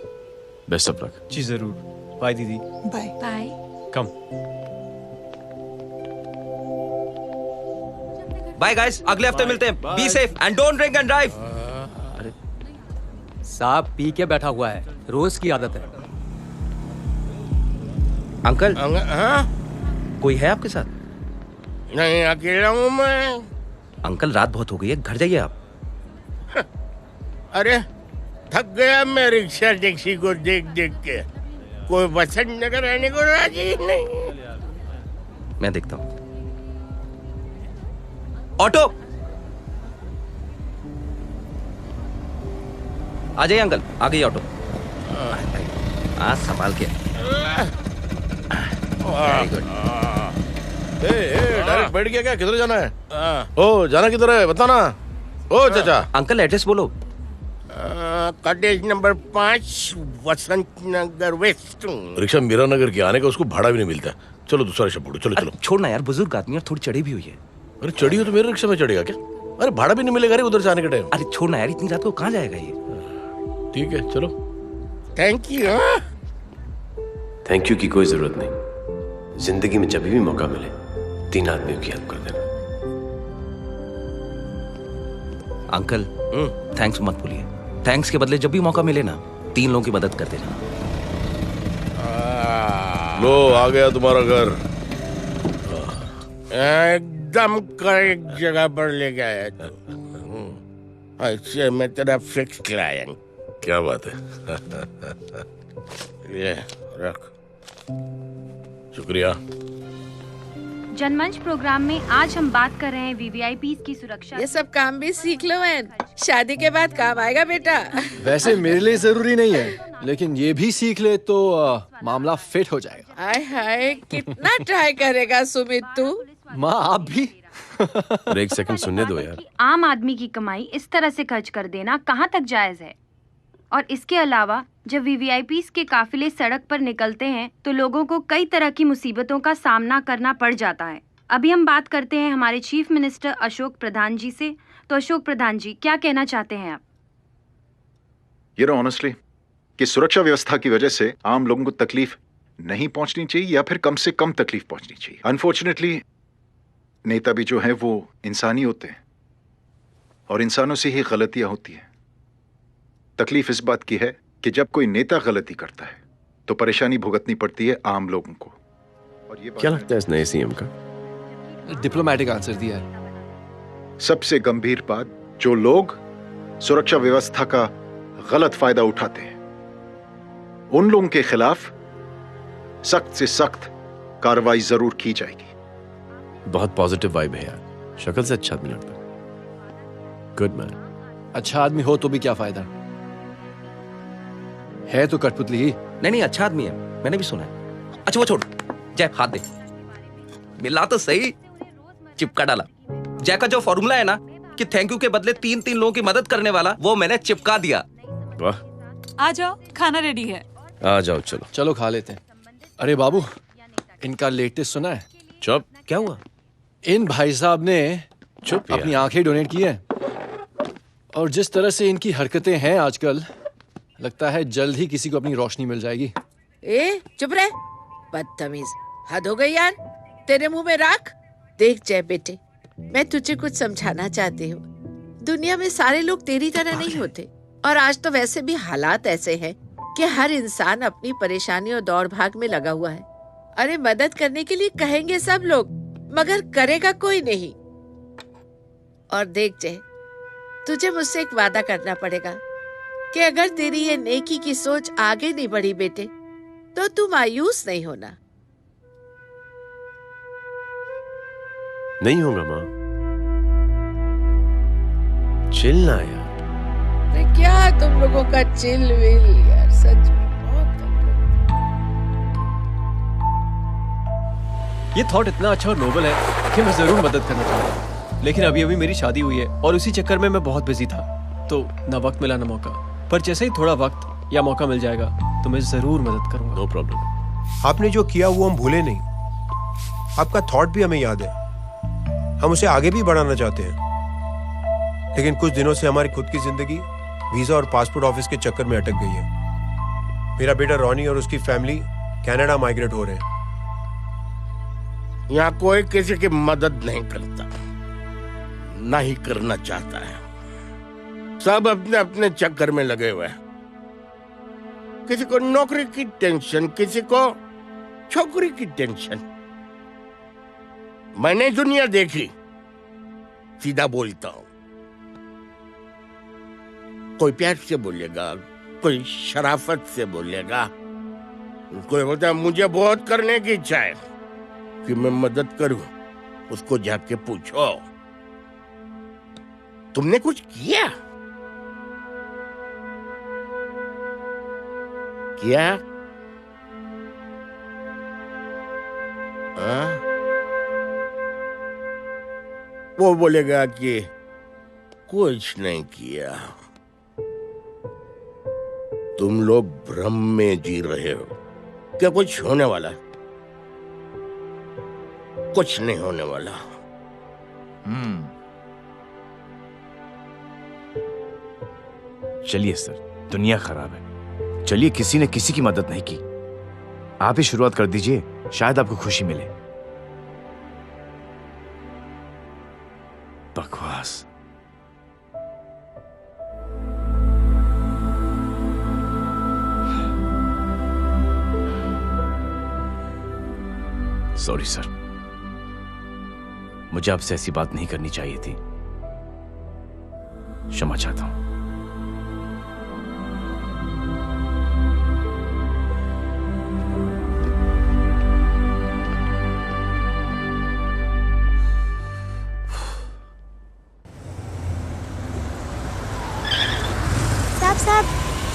Best of luck. जी जरूर। बाय दीदी। Bye bye. Come. Bye guys, अगले हफ्ते मिलते हैं। Be safe and don't drink and drive. अरे साहब पी के बैठा हुआ है, रोज की आदत है। अंकल, हाँ? कोई है आपके साथ? नहीं, अकेला हूँ मैं। अंकल रात बहुत हो गई है, घर जाइए आप। अरे थक गया मैं रिक्शा टैक्सी को देख देख के। कोई पसंद नगर रहने को राजी नहीं। मैं देखता हूँ। ऑटो आ जाइए अंकल, आ गई ऑटो। आज संभाल के। Very good. डायरेक्ट बैठ गया क्या? किधर जाना है? ओ जाना किधर है बताना। ओ चाचा। अंकल एड्रेस बोलो। कॉटेज नंबर 5 वसंत नगर वेस्ट। रिक्शा मीरा नगर की आने का उसको भाड़ा भी नहीं मिलता। चलो दूसरा रिक्शा पकड़ो। चलो चलो। छोड़ना यार, बुजुर्ग आदमी और थोड़ी चढ़ी भी हुई है। अरे चढ़ी हो तो मेरे रिक्शा में चढ़ेगा क्या? अरे भाड़ा भी नहीं मिलेगा रे उधर से आने के टाइम। अरे छोड़ना यार, इतनी रात को कहाँ जाएगा ये? ठीक है चलो। Thank you. थैंक यू की कोई जरूरत नहीं। जिंदगी में जब भी मौका मिले 3 आदमियों की हेल्प कर देना। अंकल थैंक्स मत भूलिए। थैंक्स के बदले जब भी मौका मिले ना 3 लोगों की मदद कर देना। लो आ गया तुम्हारा घर। एकदम करेक्ट जगह पर ले गया तू। ऐसे मैं तेरा फिक्स क्लाइंट। क्या बात है। ये रख। शुक्रिया। जनमंच प्रोग्राम में आज हम बात कर रहे हैं वीवीआईपीज़ की सुरक्षा। ये सब काम भी सीख लो मैन, शादी के बाद काम आएगा बेटा। वैसे मेरे लिए जरूरी नहीं है, लेकिन ये भी सीख ले तो मामला फिट हो जाएगा। हाय हाय, कितना ट्राई करेगा सुमित तू? माँ आप भी। और एक सेकंड सुनने दो यार। आम आदमी की कमाई इस तरह से खर्च कर देना कहाँ तक जायज है? और इसके अलावा जब वीवीआईपीज़ के काफिले सड़क पर निकलते हैं तो लोगों को कई तरह की मुसीबतों का सामना करना पड़ जाता है। अभी हम बात करते हैं हमारे चीफ मिनिस्टर अशोक प्रधान जी से। तो अशोक प्रधान जी, क्या कहना चाहते हैं आप? ये ऑनेस्टली कि सुरक्षा व्यवस्था की वजह से आम लोगों को तकलीफ नहीं पहुंचनी चाहिए या फिर कम से कम तकलीफ पहुंचनी चाहिए। अनफॉर्चुनेटली नेता भी जो है वो इंसानी होते हैं और इंसानों से ही गलतियां होती हैं। तकलीफ इस बात की है कि जब कोई नेता गलती करता है तो परेशानी भुगतनी पड़ती है आम लोगों को। और ये क्या लगता है इस नए सीएम का? डिप्लोमेटिक आंसर दिया है। सबसे गंभीर बात, जो लोग सुरक्षा व्यवस्था का गलत फायदा उठाते हैं उन लोगों के खिलाफ सख्त से सख्त कार्रवाई जरूर की जाएगी। बहुत पॉजिटिव वाइब है यार, शक्ल से अच्छा आदमी लगता है। Good man. अच्छा आदमी हो तो भी क्या फायदा है तो कठपुतली ही। नहीं अच्छा आदमी है, मैंने भी सुना है। अच्छा वो छोड़, जय हाथ दे। मिला तो सही, चिपका डाला। जय का जो फॉर्मूला है ना कि थैंक यू के बदले 3 लोगों की मदद करने वाला, वो मैंने चिपका दिया। वाह। आ जाओ, खाना रेडी है। आ जाओ चलो। चलो खा लेते हैं। अरे बाबू, इनका लेटेस्ट सुना है? चुप। क्या हुआ? इन भाई साहब ने चुप अपनी आंखें डोनेट की है। और जिस तरह से इनकी हरकतें हैं आजकल, लगता है जल्द ही किसी को अपनी रोशनी मिल जाएगी। ए चुप रहे, बदतमीज, हद हो गई यार। तेरे मुंह में राख। देख जय बेटे, मैं तुझे कुछ समझाना चाहती हूँ। दुनिया में सारे लोग तेरी तरह नहीं होते, और आज तो वैसे भी हालात ऐसे हैं कि हर इंसान अपनी परेशानी और दौड़ भाग में लगा हुआ है। अरे मदद करने के लिए कहेंगे सब लोग, मगर करेगा कोई नहीं। और देख जय, तुझे मुझसे एक वादा करना पड़ेगा कि अगर तेरी ये नेकी की सोच आगे नहीं बढ़ी बेटे, तो तू मायूस नहीं होना। नहीं होगा माँ। चिल ना यार। अरे क्या तुम लोगों का चिल विल यार, सच में बहुत ये थॉट इतना अच्छा और नोबल है कि मैं जरूर मदद करना चाहूंगा, लेकिन अभी अभी मेरी शादी हुई है और उसी चक्कर में मैं बहुत बिजी था, तो ना वक्त मिला ना मौका। पर जैसे ही थोड़ा वक्त या मौका मिल जाएगा तो मैं जरूर मदद करूंगा। No problem. आपने जो किया वो हम भूले नहीं। आपका थॉट भी हमें याद है, हम उसे आगे भी बढ़ाना चाहते हैं, लेकिन कुछ दिनों से हमारी खुद की जिंदगी वीजा और पासपोर्ट ऑफिस के चक्कर में अटक गई है। मेरा बेटा रॉनी और उसकी फैमिली कनाडा माइग्रेट हो रहे हैं। यहाँ कोई किसी की मदद नहीं करता, ना ही करना चाहता है। सब अपने अपने चक्कर में लगे हुए हैं। किसी को नौकरी की टेंशन, किसी को छोकरी की टेंशन। मैंने दुनिया देखी, सीधा बोलता हूं। कोई प्यार से बोलेगा, कोई शराफत से बोलेगा, कोई बोलता है मुझे बहुत करने की इच्छा है कि मैं मदद करूं। उसको जाके पूछो तुमने कुछ किया? किया? वो बोलेगा कि कुछ नहीं किया। तुम लोग भ्रम में जी रहे हो क्या कुछ होने वाला? कुछ नहीं होने वाला। चलिए सर, दुनिया खराब है। चलिए, किसी ने किसी की मदद नहीं की। आप ही शुरुआत कर दीजिए, शायद आपको खुशी मिले। बकवास। सॉरी सर, मुझे आपसे ऐसी बात नहीं करनी चाहिए थी। क्षमा चाहता हूं।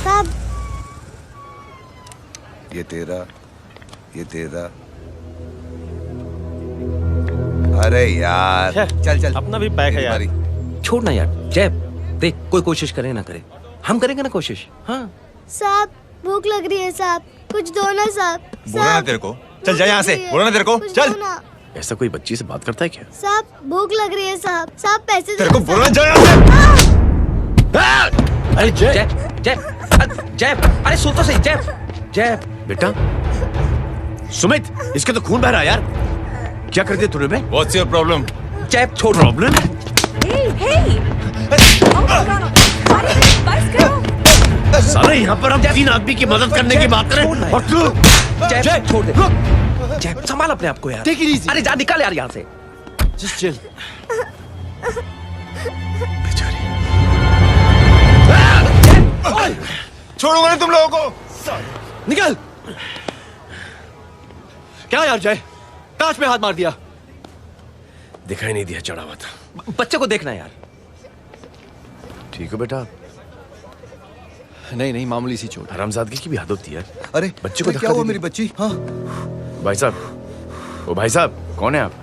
साहब, ये तेरा। अरे यार, चल अपना भी पैक है यार। छोड़ ना यार। जय देख, कोई कोशिश करे ना करे, हम करेंगे ना कोशिश। हाँ साहब, भूख लग रही है साहब, कुछ दो ना साहब। बोला ना तेरे को, चल जा यहाँ से। बोला ना तेरे को, चल। ऐसा कोई बच्ची से बात करता है क्या? साहब, भूख लग रही है साहब। साहब, पैसे तेरे को बोला जा यहाँ से। अरे जय जय जय, अरे सुन तो सही। जय बेटा, सुमित, इसके तो खून बह रहा है यार। क्या कर दिया तूने बे? What's your problem? जय छोड़। प्रॉब्लम? सारे यहाँ पर हम 3 आदमी की मदद करने की बात करें और तू जय छोड़ दे। जय संभाल अपने आप को यार। Take it easy. अरे जा, निकाल यार यहाँ से। Just chill. छोड़ूंगा नहीं तुम लोगों को। निकल। क्या यार जय, कांच में हाथ मार दिया। दिखाई नहीं दिया, चढ़ा हुआ था। बच्चे को देखना यार। ठीक है बेटा। नहीं, मामूली सी चोट। हरामजादगी की भी हद होती है। अरे बच्चे को क्या हुआ मेरी बच्ची? हाँ भाई साहब, ओ भाई साहब, कौन है आप?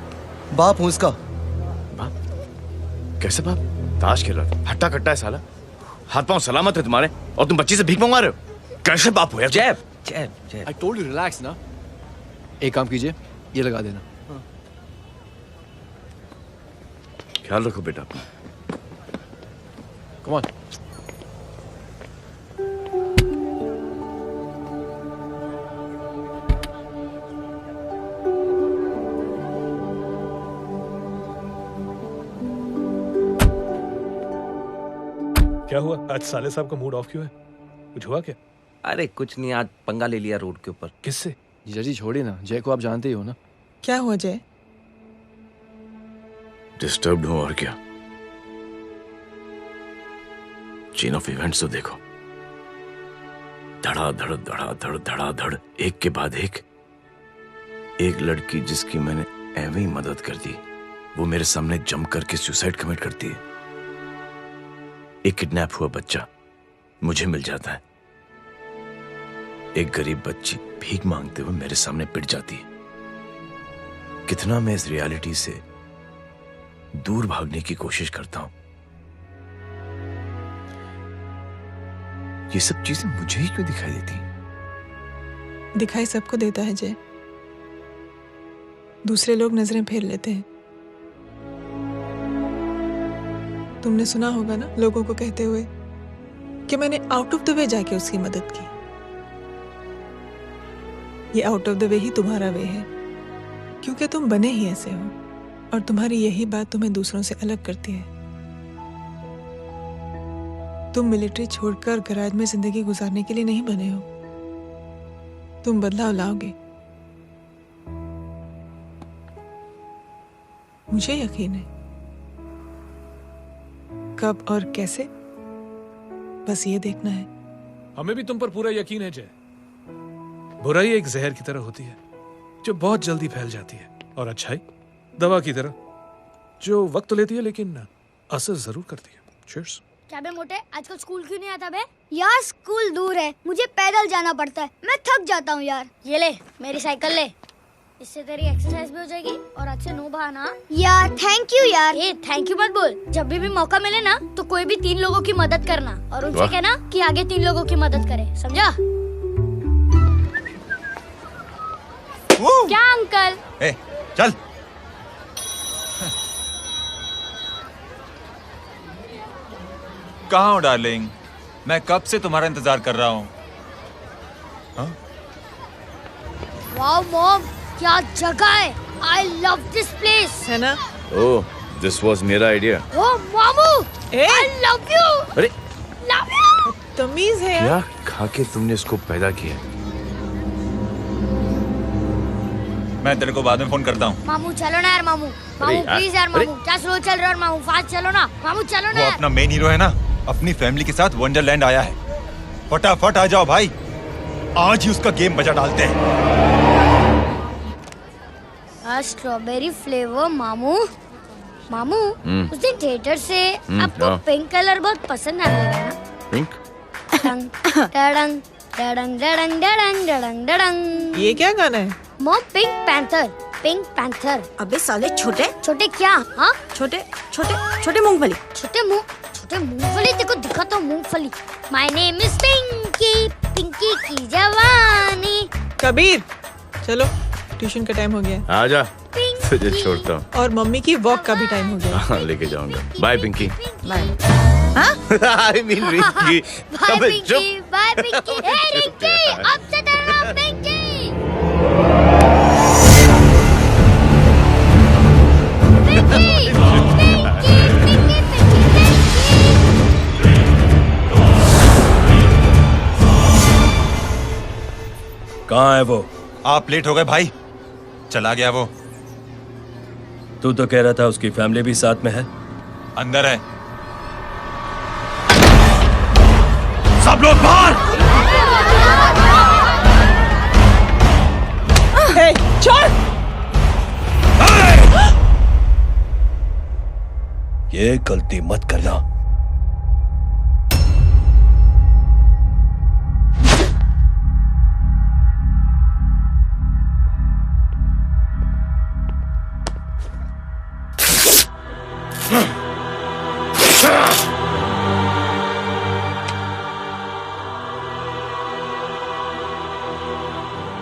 बाप हूँ इसका। बाप? कैसे बाप? ताश खेल रहा था, हट्टा कट्टा है साला। हाथ पांव सलामत है तुम्हारे और तुम बच्ची से भीख मंगवा रहे हो? कैसे बाप हो यार? जय I told you relax ना। एक काम कीजिए, ये लगा देना। ख्याल रखो बेटा अपना। Come on. क्या हुआ आज साले साहब का मूड ऑफ क्यों है? कुछ हुआ क्या? अरे कुछ नहीं, आज पंगा ले लिया रोड के ऊपर। किससे? जीजा जी छोड़िए ना, जय को आप जानते ही हो ना। क्या हुआ जय? डिस्टर्ब्ड हूं और क्या। चेन ऑफ इवेंट्स तो देखो, धड़ाधड़ धड़ाधड़ धड़ाधड़, एक के बाद एक लड़की जिसकी मैंने एवं ही मदद कर दी, वो मेरे सामने जंप करके सुसाइड कमिट करती है। एक किडनैप हुआ बच्चा मुझे मिल जाता है। एक गरीब बच्ची भीख मांगते हुए मेरे सामने पिट जाती है। कितना मैं इस रियलिटी से दूर भागने की कोशिश करता हूं। ये सब चीजें मुझे ही क्यों दिखाई देती? दिखाई सबको देता है जय, दूसरे लोग नजरें फेर लेते हैं। तुमने सुना होगा ना लोगों को कहते हुए कि मैंने आउट ऑफ द वे जाके उसकी मदद की। ये आउट ऑफ द वे ही तुम्हारा वे है, क्योंकि तुम बने ही ऐसे हो और तुम्हारी यही बात तुम्हें दूसरों से अलग करती है। तुम मिलिट्री छोड़कर गराज में जिंदगी गुजारने के लिए नहीं बने हो। तुम बदलाव लाओगे, मुझे यकीन है। कब और कैसे, बस ये देखना है। हमें भी तुम पर पूरा यकीन है जय। बुराई एक जहर की तरह होती है जो बहुत जल्दी फैल जाती है, और अच्छाई दवा की तरह जो वक्त लेती है लेकिन असर जरूर करती है। चीयर्स। क्या बे मोटे, आजकल स्कूल क्यों नहीं आता बे? यार स्कूल दूर है, मुझे पैदल जाना पड़ता है, मैं थक जाता हूँ यार। ये ले मेरी साइकिल ले, इससे तेरी एक्सरसाइज भी हो जाएगी और अच्छे नो बहाना। यार थैंक यू यार। ए थैंक यू मत बोल, जब भी मौका मिले ना तो कोई भी 3 लोगों की मदद करना और उनसे कहना कि आगे 3 लोगों की मदद करे, समझा? क्या अंकल? ए, चल। कहाँ हो डार्लिंग? मैं कब से तुम्हारा इंतजार कर रहा हूँ। वाओ मॉम, क्या जगह है। I love this place. है ना? ओह, दिस वाज मेरा आइडिया। ओह मामू, I love you. अरे love you. तमीज है क्या खा के तुमने इसको पैदा किया? मैं तेरे को बाद में फोन करता हूँ। मामू चलो ना यार, मामू मामू प्लीज यार, मामू क्या स्लो चल रहे हो मामू, फास्ट चलो ना मामू, चलो ना। वो अपना मेन हीरो है ना, अपनी फैमिली के साथ वंडरलैंड आया है। फटाफट आ जाओ भाई, आज ही उसका गेम बजा डालते हैं। स्ट्रॉबेरी फ्लेवर मामू। मामू उस दिन थिएटर से आपको पिंक कलर बहुत पसंद आने लगा ना? पिंक? डडंग डडंग डडंग डडंग डडंग डडंग। ये क्या गाना है? Mom pink panther, pink panther. अबे साले छोटे छोटे क्या? हाँ छोटे छोटे छोटे मूंगफली। छोटे मूंगफली, देखो दिखाता हूँ मूंगफली। My name is Pinky, Pinky की जवानी। कबीर चलो, ट्यूशन का टाइम हो गया। आजा, तुझे छोड़ता हूँ। और मम्मी की वॉक का भी टाइम हो गया। हाँ, लेके जाऊंगा। Bye Pinky. Bye. I mean Rinky. Bye Pinky, bye Pinky. Hey Rinky, अब से तेरा नाम पिंकी। पिंकी, पिंकी, पिंकी, पिंकी। कहाँ है वो? आप लेट हो गए भाई, चला गया वो। तू तो कह रहा था उसकी फैमिली भी साथ में है। अंदर है। सब लोग बाहर। छोड़। ये गलती मत करना।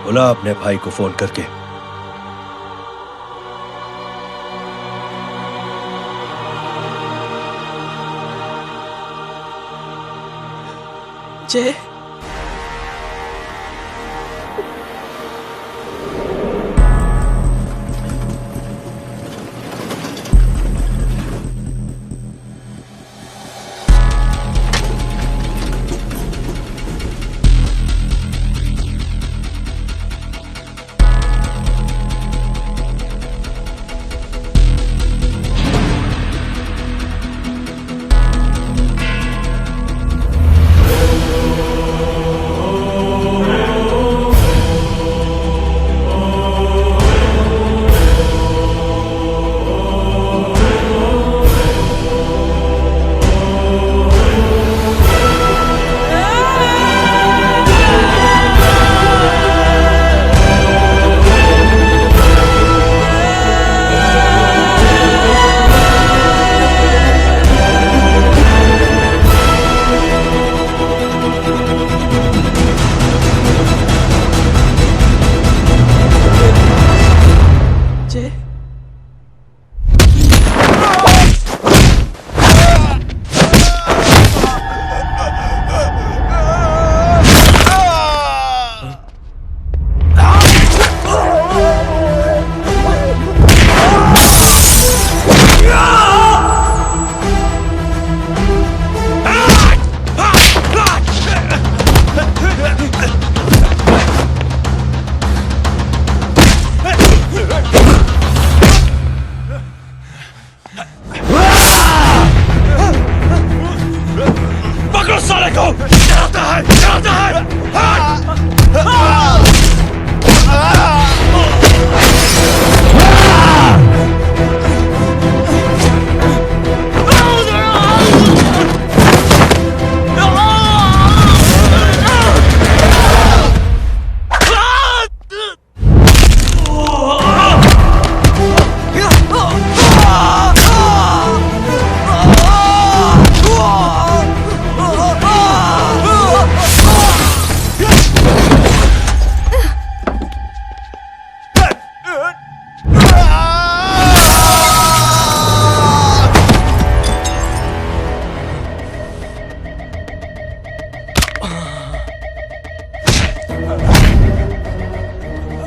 बुला अपने भाई को फोन करके। जय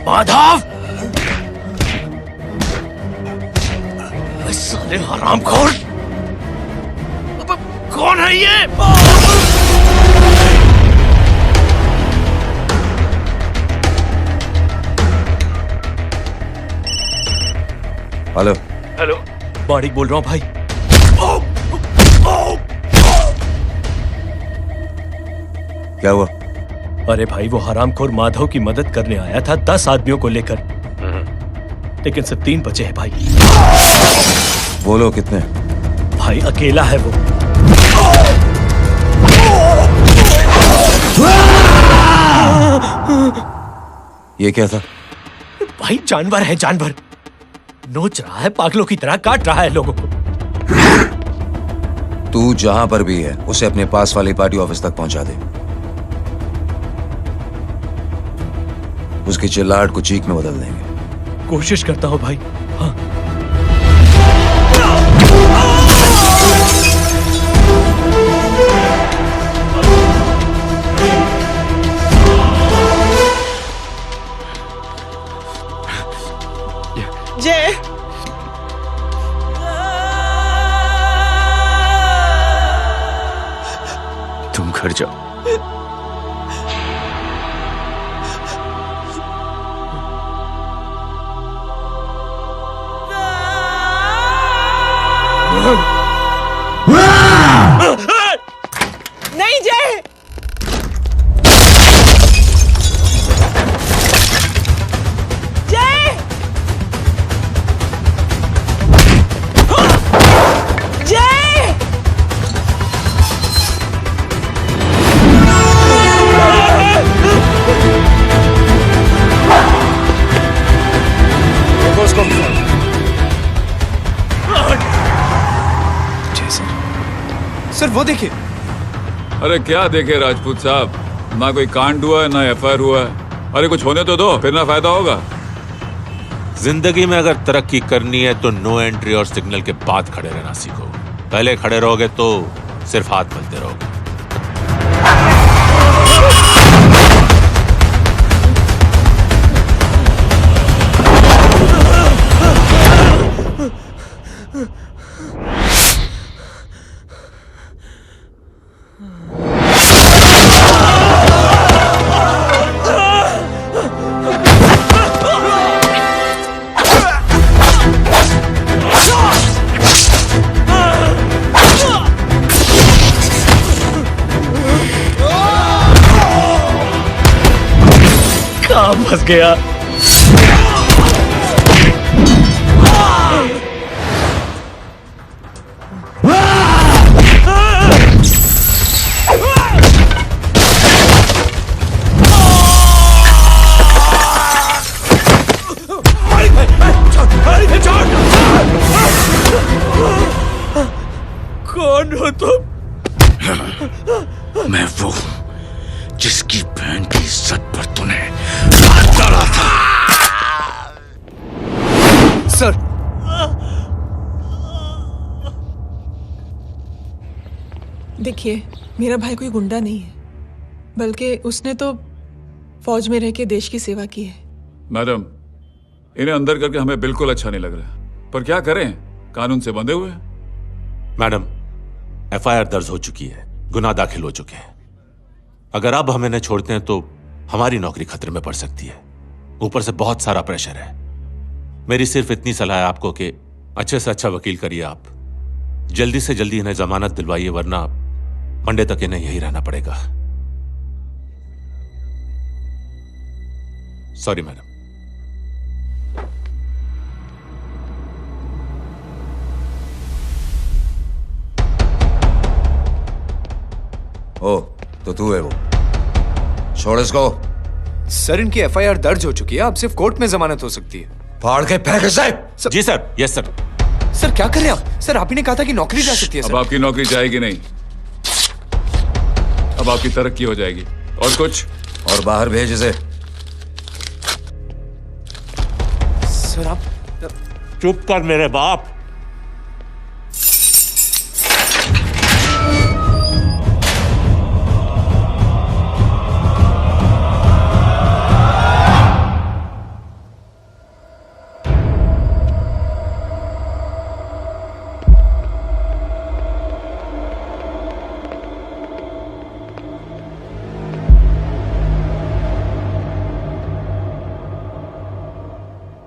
माधव, साले हरामखोर, कौन है ये? हेलो हेलो, बारिक बोल रहा हूँ भाई। क्या हुआ? अरे भाई, वो हरामखोर माधव की मदद करने आया था 10 आदमियों को लेकर, लेकिन सिर्फ 3 बचे हैं भाई। बोलो कितने? भाई अकेला है वो। ये क्या था? भाई जानवर है, जानवर। नोच रहा है, पागलों की तरह काट रहा है लोगों को। तू जहां पर भी है उसे अपने पास वाली पार्टी ऑफिस तक पहुंचा दे। उसकी चिल्लाहट को चीख में बदल देंगे। कोशिश करता हूं भाई। हाँ। जय, तुम घर जाओ। नहीं जय, जय, जय, सर वो देखिए। अरे क्या देखे राजपूत साहब, ना कोई कांड हुआ है ना एफआईआर हुआ है। अरे कुछ होने तो दो, फिर ना फायदा होगा। जिंदगी में अगर तरक्की करनी है तो नो एंट्री और सिग्नल के बाद खड़े रहना सीखो। पहले खड़े रहोगे तो सिर्फ हाथ मलते रहोगे। कहाँ फंस गया? कौन हो तुम? मैं वो हूं जिसकी बहन की इज्जत पर तूने हाथ डाला था। सर, देखिए, मेरा भाई कोई गुंडा नहीं है, बल्कि उसने तो फौज में रह के देश की सेवा की है। मैडम, इन्हें अंदर करके हमें बिल्कुल अच्छा नहीं लग रहा, पर क्या करें, कानून से बंधे हुए हैं। मैडम, एफआईआर दर्ज हो चुकी है, गुनाह दाखिल हो चुके हैं। अगर अब हम इन्हें छोड़ते हैं तो हमारी नौकरी खतरे में पड़ सकती है। ऊपर से बहुत सारा प्रेशर है। मेरी सिर्फ इतनी सलाह है आपको कि अच्छे से अच्छा वकील करिए आप। जल्दी से जल्दी इन्हें जमानत दिलवाइए, वरना मंडे तक इन्हें यही रहना पड़ेगा। Sorry madam. ओ, तो तू है वो? छोड़ इसको। सर, इनकी एफआईआर दर्ज हो चुकी है, अब सिर्फ कोर्ट में जमानत हो सकती है। फाड़ के फेंक इसे। जी सर। Yes sir. सर क्या कर रहे हैं आप? सर, आप ही ने कहा था कि नौकरी जा सकती है। अब आपकी नौकरी जाएगी नहीं, अब आपकी तरक्की हो जाएगी। और कुछ? और बाहर भेज इसे। सर आप चुप कर मेरे बाप।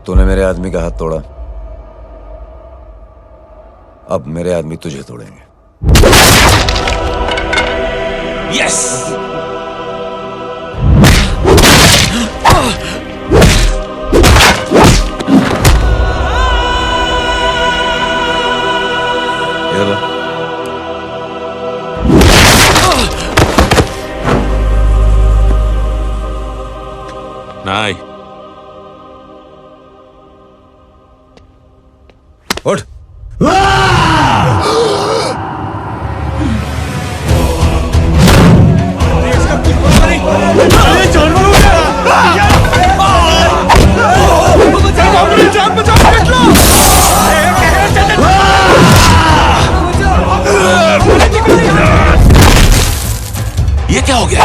तूने मेरे आदमी का हाथ तोड़ा, अब मेरे आदमी तुझे तोड़ेंगे। यस। इधर ला। नहीं। उठ। ये क्या हो गया?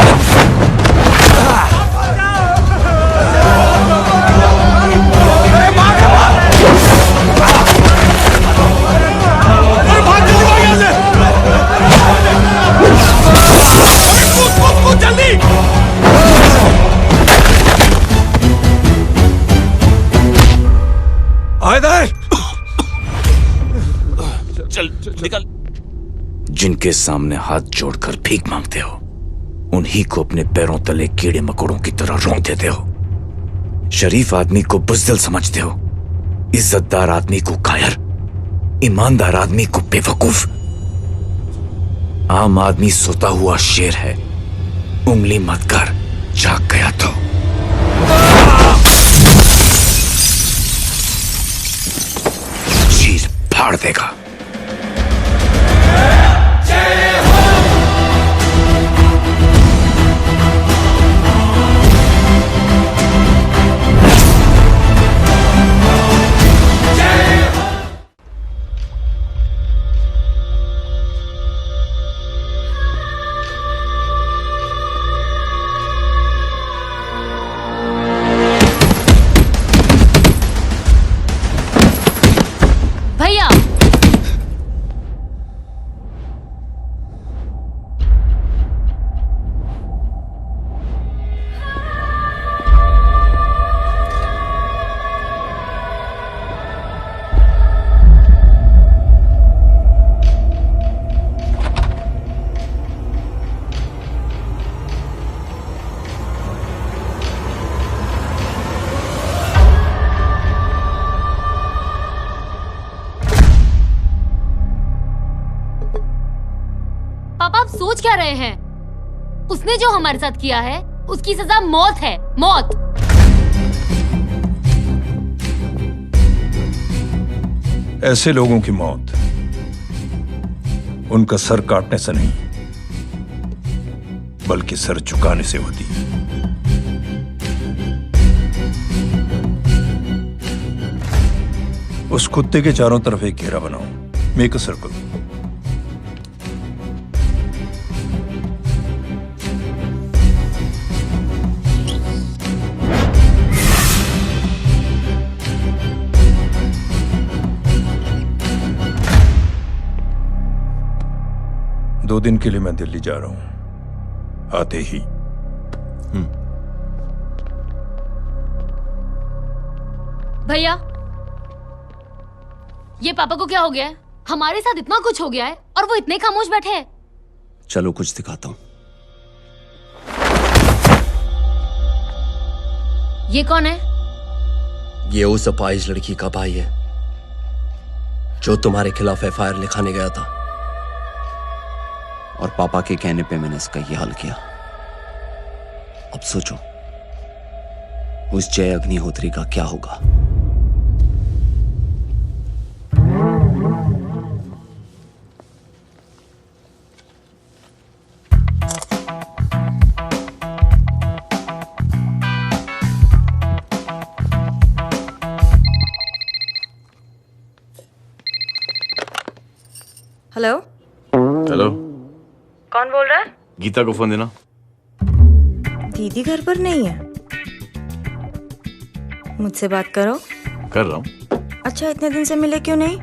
चल निकल। जिनके सामने हाथ जोड़कर भीख मांगते हो, उन्हीं को अपने पैरों तले कीड़े मकोड़ों की तरह रौंद देते हो। शरीफ आदमी को बुज़दिल समझते हो, इज्जतदार आदमी को कायर, ईमानदार आदमी को बेवकूफ। आम आदमी सोता हुआ शेर है, उंगली मत कर, जाग गया तो। चीर फाड़ देगा। भैया पापा आप सोच क्या रहे हैं? उसने जो हमारे साथ किया है उसकी सजा मौत है, मौत। ऐसे लोगों की मौत उनका सर काटने से नहीं बल्कि सर झुकाने से होती है। उस कुत्ते के चारों तरफ एक घेरा बनाओ, मेक अ सर्कल। दो दिन के लिए मैं दिल्ली जा रहा हूं, आते ही। भैया, ये पापा को क्या हो गया है? हमारे साथ इतना कुछ हो गया है और वो इतने खामोश बैठे हैं। चलो कुछ दिखाता हूं। ये कौन है? ये उस अपाहिज लड़की का भाई है जो तुम्हारे खिलाफ एफआईआर लिखाने गया था, और पापा के कहने पे मैंने इसका ये हाल किया। अब सोचो उस जय अग्निहोत्री का क्या होगा। हेलो हेलो, कौन बोल रहा है? गीता को फोन देना। दीदी घर पर नहीं है। मुझसे बात करो। कर रहा हूँ। अच्छा, इतने दिन से मिले क्यों नहीं?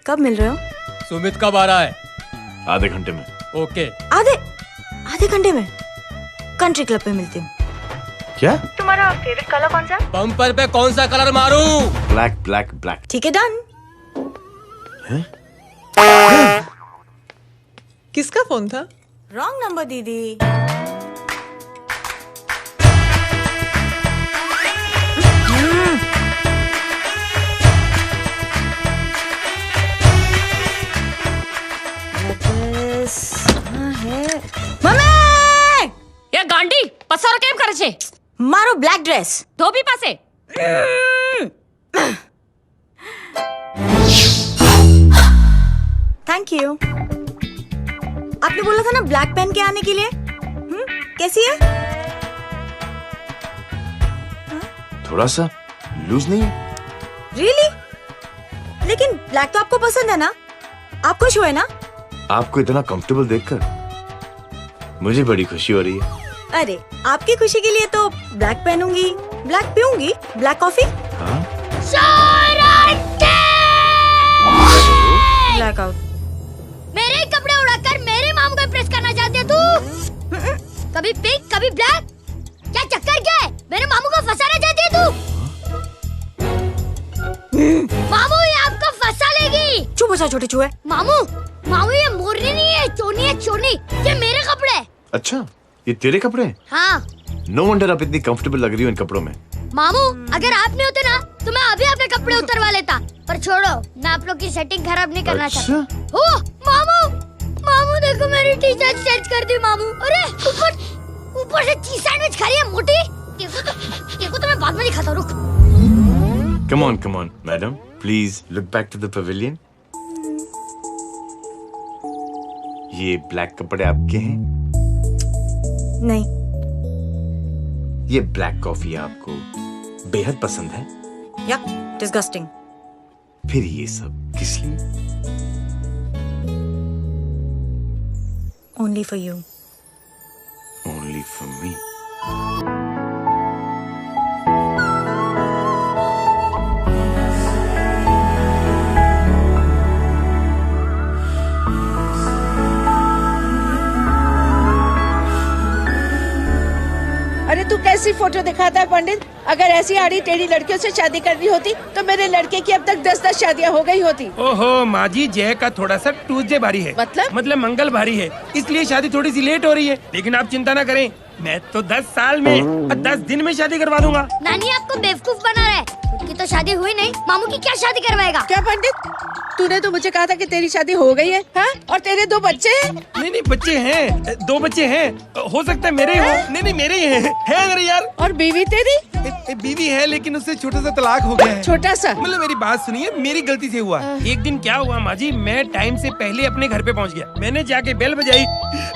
कब मिल रहे हो? सुमित कब आ रहा है? आधे घंटे में। ओके। आधे घंटे में कंट्री क्लब पे मिलती हूँ। क्या? तुम्हारा फेवरेट कलर कौन सा? बम्पर पे कौन सा कलर मारूं? Black black black. ठीक है, डन। किसका फोन था? रॉन्ग नंबर दीदी। ये गांडी पसारो केम करे छे? मारो ब्लैक ड्रेस धोबी पासे। Thank you. आपने बोला था ना ब्लैक पेन के आने के लिए। कैसी है? थोड़ा सा लूज नहीं है? रियली? लेकिन ब्लैक तो आपको पसंद है ना? आप खुश हुए ना? आपको इतना कंफर्टेबल देखकर मुझे बड़ी खुशी हो रही है। अरे, आपकी खुशी के लिए तो ब्लैक पहनूंगी, ब्लैक पीऊंगी, ब्लैक कॉफी। Black out. मेरे ही कपड़े उड़ाकर मेरे मामू को इम्प्रेस करना चाहती है तू? कभी पिंक कभी ब्लैक, क्या चक्कर क्या है? मेरे मामू को फंसाना चाहती है तू? मामू ये आपको फंसा लेगी। चुप हो जा छोटे चूहे। मामू मामू ये मोरनी नहीं है, चोनी है चोनी। ये मेरे कपड़े हैं। अच्छा, ये तेरे कपड़े हैं? हाँ। नो वंडर आप इतनी कंफर्टेबल लग रही हो इन कपड़ों में। मामू अगर आप नहीं होते ना तो मैं अभी अपने कपड़े उतरवा लेता, पर छोड़ो, मैं आप लोग की सेटिंग खराब नहीं करना चाहता। ओह मामू, मामू देखो मेरी टी शर्ट चेंज कर दी मामू। अरे ऊपर से चीज सैंडविच खा रही है मोटी। देखो तो मैं बाद में दिखाता हूँ, रुक। Come on madam, please look back to the pavilion. ये ब्लैक कपड़े आपके हैं? नहीं। ये ब्लैक कॉफी आपको बेहद पसंद है? या डिस्गस्टिंग। फिर ये सब किस लिए? Only for you. Only for me. अरे तू कैसी फोटो दिखाता है पंडित? अगर ऐसी आड़ी टेढ़ी लड़कियों से शादी करनी होती तो मेरे लड़के की अब तक 10-10 शादियां हो गई होती। ओहो माँ जी, जय का थोड़ा सा ट्यूसडे भारी है। मतलब मंगल भारी है, इसलिए शादी थोड़ी सी लेट हो रही है। लेकिन आप चिंता ना करें, मैं तो 10 साल में और 10 दिन में शादी करवा दूंगा। नानी आपको बेवकूफ बना रहा है। खुद की तो शादी हुई नहीं, मामू की क्या शादी करवाएगा? क्या पंडित? तूने तो मुझे कहा था कि तेरी शादी हो गई है, हाँ? और तेरे 2 बच्चे हैं? नहीं बच्चे हैं, 2 बच्चे हैं। हो सकता है मेरे हो। नहीं मेरे ही है मेरे यार। और बीवी तेरी? बीवी है लेकिन उससे छोटा सा तलाक हो गया है। छोटा सा? मतलब मेरी बात सुनिए, मेरी गलती से हुआ। एक दिन क्या हुआ माँ जी, मैं टाइम से पहले अपने घर पे पहुँच गया। मैंने जाके बेल बजाई,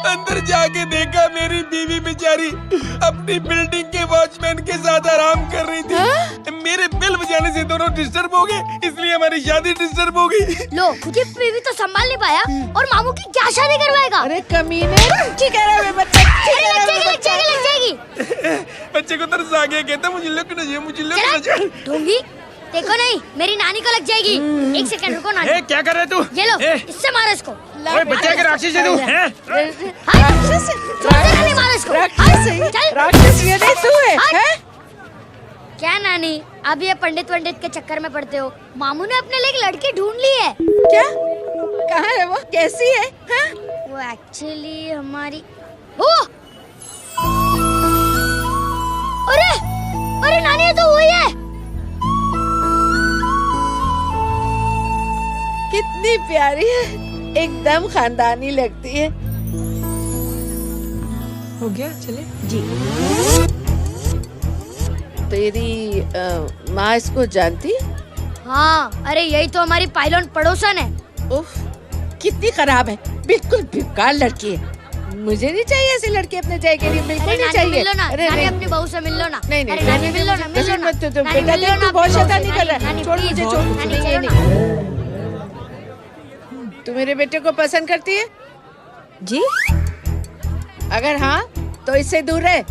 अंदर जाके देखा मेरी बीवी बेचारी अपनी बिल्डिंग के वॉचमैन के साथ आराम कर रही थी। मेरे बेल बजाने से दोनों डिस्टर्ब हो गए, इसलिए हमारी शादी डिस्टर्ब हो गई। लो, खुद बीवी तो संभाल नहीं पाया और मामू की क्या शादी करवाएगा? अरे कमीने, ठीक है रे बच्चा, लग जाएगी। बच्चे को तरस आ गया, कहता मुझे लग ना जाए, मुझे लग ना जाए। ढूंगी, देखो नहीं, मेरी नानी को लग जाएगी। 1 सेकंड रुको नानी। क्या कर रहे तू? ये लो, इससे मारो इसको। ओए बच्चा के राक्षस है तू, हैं? मारो इसको। राक्षस ये नहीं तू है? क्या नानी, अब ये पंडित के चक्कर में पड़ते हो? मामू ने अपने लिए एक लड़की ढूंढ ली है। क्या? कहाँ है वो? कैसी है? हाँ? वो एक्चुअली हमारी अरे नानी, ये तो वही है। कितनी प्यारी है, एकदम खानदानी लगती है। हो गया, चले जी। तेरी माँ इसको जानती? हाँ, अरे यही तो हमारी पायलट पड़ोसन है। उफ, कितनी खराब है, बिल्कुल बेकार लड़की है। मुझे नहीं चाहिए ऐसी लड़की अपने जय के लिए, बिल्कुल नहीं चाहिए। मिलो ना, नानी अपनी बहू से मिल लो ना। नहीं नानी मिल लो ना, मिल लो ना। बेटा देख, तू बहुत शैतानी कर रहा है। छोड़ मुझे, छोड़। तू मेरे बेटे को पसंद करती है? जी। अगर हाँ तो इससे दूर रहे।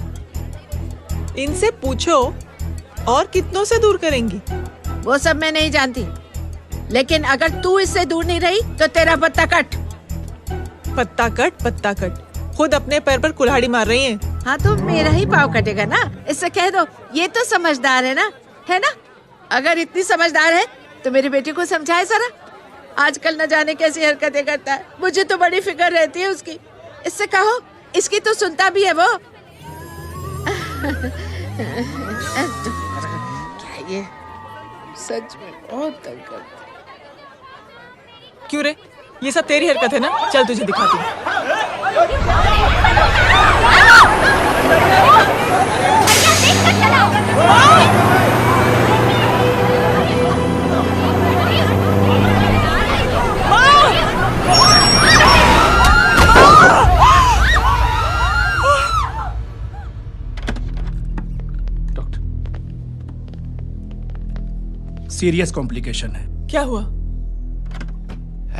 इनसे पूछो, और कितनों से दूर करेंगी? वो सब मैं नहीं जानती, लेकिन अगर तू इससे दूर नहीं रही तो तेरा पत्ता कट। पत्ता कट। खुद अपने पैर पर कुल्हाड़ी मार रही हैं। हाँ तो मेरा ही पाँव कटेगा ना, इससे कह दो ये तो समझदार है ना? अगर इतनी समझदार है तो मेरे बेटे को समझाए जरा। आजकल न जाने कैसी हरकतें करता है, मुझे तो बड़ी फिक्र रहती है उसकी। इससे कहो, इसकी तो सुनता भी है वो। क्या ये सच में बहुत तंग करता। क्यों रे, ये सब तेरी हरकत है ना? चल तुझे दिखाती हूँ। सीरियस कॉम्प्लिकेशन है। क्या हुआ?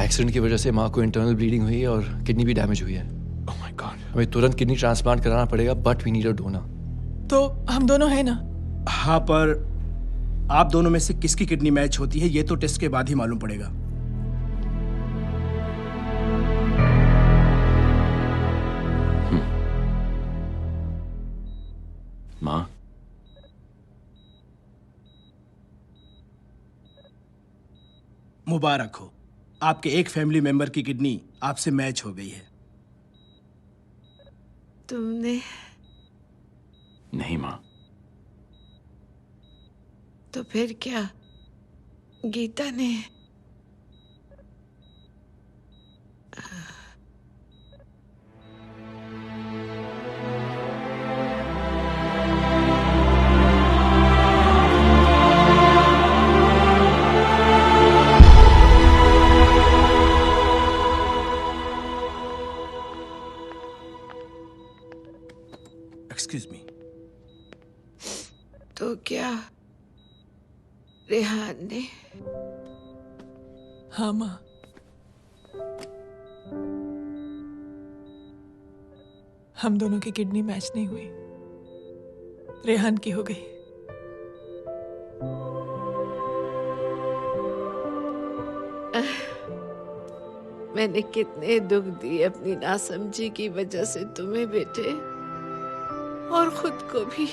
एक्सीडेंट की वजह से माँ को इंटरनल ब्लीडिंग हुई है और किडनी भी डैमेज हुई है। Oh my god. हमें तुरंत किडनी ट्रांसप्लांट कराना पड़ेगा, but we need a donor. तो हम दोनों हैं ना? हाँ, पर आप दोनों में से किसकी किडनी मैच होती है ये तो टेस्ट के बाद ही मालूम पड़ेगा। माँ, मुबारक हो, आपके एक फैमिली मेंबर की किडनी आपसे मैच हो गई है। तुमने? नहीं माँ। तो फिर क्या? गीता ने? Excuse me. तो क्या रेहान ने? हाँ माँ, हम दोनों की किडनी मैच नहीं हुई, रेहान की हो गई। मैंने कितने दुख दिए अपनी नासमझी की वजह से तुम्हें बेटे, और खुद को भी।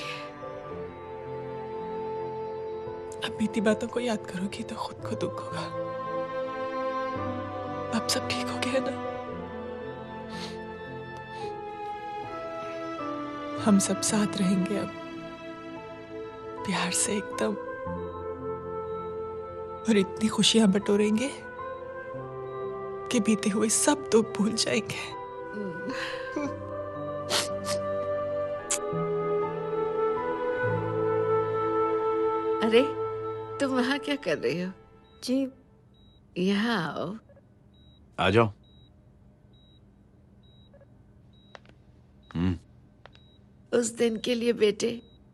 अब बीती बातों को याद करोगी तो खुद को दुख होगा। अब सब ठीक हो गया ना? हम सब साथ रहेंगे अब, प्यार से एकदम, और इतनी खुशियां बटोरेंगे आपके बीते हुए सब दुख भूल जाएंगे। अरे तुम वहाँ क्या कर रही हो? जी यहाँ आओ। आ जाओ। उस दिन के लिए बेटे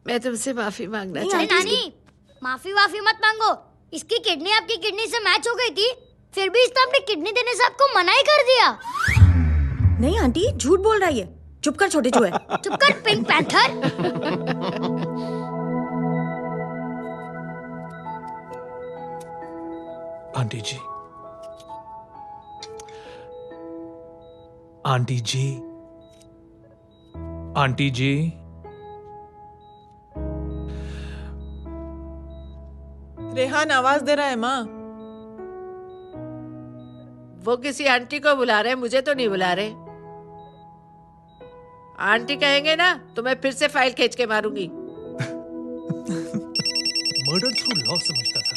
मैं तुमसे माफी मांगना नहीं चाहती हूँ। नानी, माफी वाफी मत मांगो। इसकी किडनी आपकी किडनी से मैच हो गई थी, फिर भी इसने अपनी किडनी देने से आपको मना ही कर दिया। नहीं आंटी, झूठ बोल रही है। चुप कर छोटे चूहे। चुप कर पिंक पैंथर। आंटी जी, आंटी जी, आंटी जी, रेहान आवाज दे रहा है माँ। वो किसी आंटी को बुला रहे हैं, मुझे तो नहीं बुला रहे। आंटी कहेंगे ना तो मैं फिर से फाइल खींच के मारूंगी। मर्डर थ्रू लॉ समझता था,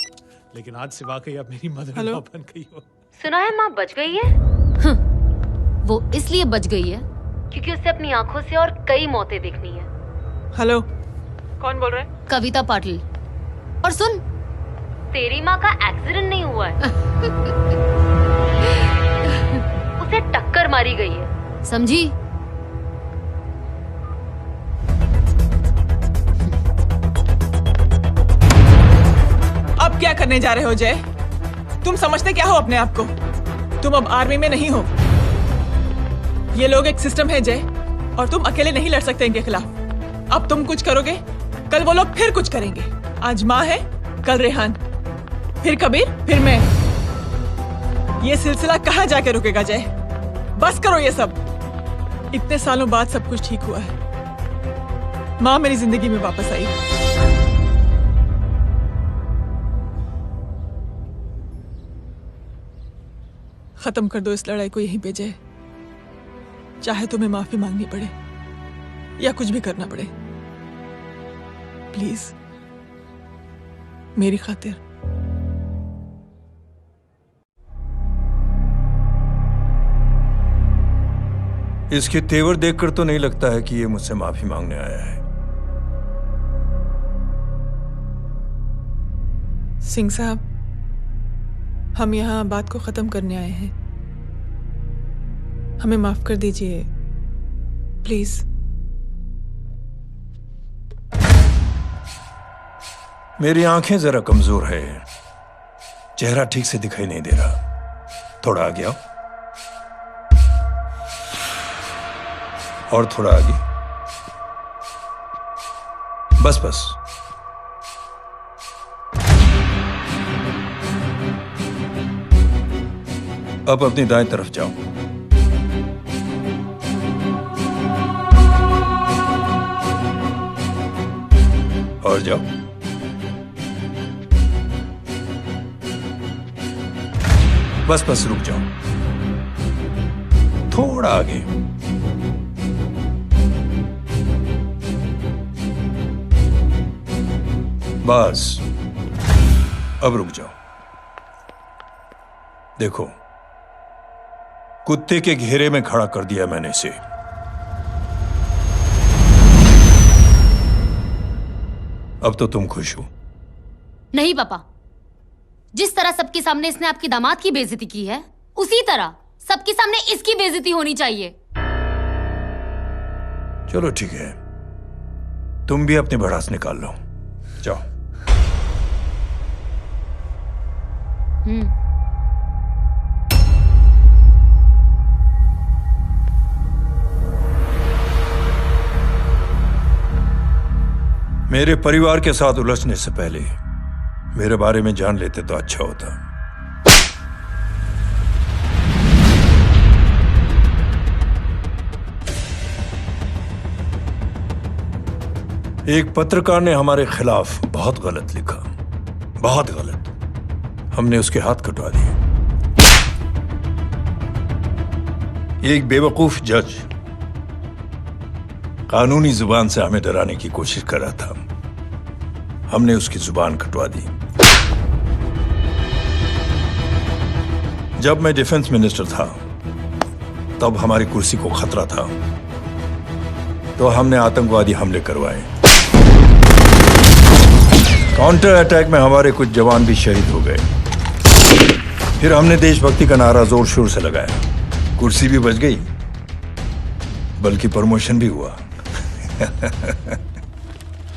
लेकिन आज से वाकई अब मेरी मदर इन लॉ बन गई हो। सुना है माँ बच गई है। वो इसलिए बच गई है क्योंकि उसे अपनी आंखों से और कई मौतें देखनी है। हेलो, कौन बोल रहे हैं? कविता पाटिल। और सुन, तेरी माँ का एक्सीडेंट नहीं हुआ है, उसे टक्कर मारी गई है, समझी? अब क्या करने जा रहे हो जय? तुम समझते क्या हो अपने आप को? तुम अब आर्मी में नहीं हो। ये लोग एक सिस्टम है जय, और तुम अकेले नहीं लड़ सकते इनके खिलाफ। अब तुम कुछ करोगे, कल वो लोग फिर कुछ करेंगे। आज माँ है, कल रेहान, फिर कबीर, फिर मैं। ये सिलसिला कहाँ जाके रुकेगा जय? बस करो ये सब। इतने सालों बाद सब कुछ ठीक हुआ है। माँ मेरी जिंदगी में वापस आई। खत्म कर दो इस लड़ाई को यहीं पे जय। चाहे तुम्हें माफी मांगनी पड़े या कुछ भी करना पड़े, प्लीज मेरी खातिर। इसके तेवर देखकर तो नहीं लगता है कि ये मुझसे माफी मांगने आया है। सिंह साहब, हम यहाँ बात को खत्म करने आए हैं। हमें माफ कर दीजिए प्लीज। मेरी आंखें जरा कमजोर है, चेहरा ठीक से दिखाई नहीं दे रहा। थोड़ा आगे आओ, और थोड़ा आगे, बस बस। अब अपनी दाएं तरफ जाओ। और जाओ। बस बस रुक जाओ, थोड़ा आगे। बस अब रुक जाओ। देखो, कुत्ते के घेरे में खड़ा कर दिया मैंने इसे। अब तो तुम खुश हो? नहीं पापा, जिस तरह सबके सामने इसने आपकी दामाद की बेइज्जती की है, उसी तरह सबके सामने इसकी बेइज्जती होनी चाहिए। चलो ठीक है, तुम भी अपनी भड़ास निकाल लो, जाओ। मेरे परिवार के साथ उलझने से पहले मेरे बारे में जान लेते तो अच्छा होता। एक पत्रकार ने हमारे खिलाफ बहुत गलत लिखा, बहुत गलत। हमने उसके हाथ कटवा दिए। एक बेवकूफ जज कानूनी जुबान से हमें डराने की कोशिश कर रहा था, हमने उसकी जुबान कटवा दी। जब मैं डिफेंस मिनिस्टर था तब हमारी कुर्सी को खतरा था, तो हमने आतंकवादी हमले करवाए। काउंटर अटैक में हमारे कुछ जवान भी शहीद हो गए। फिर हमने देशभक्ति का नारा जोर शोर से लगाया। कुर्सी भी बच गई, बल्कि प्रमोशन भी हुआ।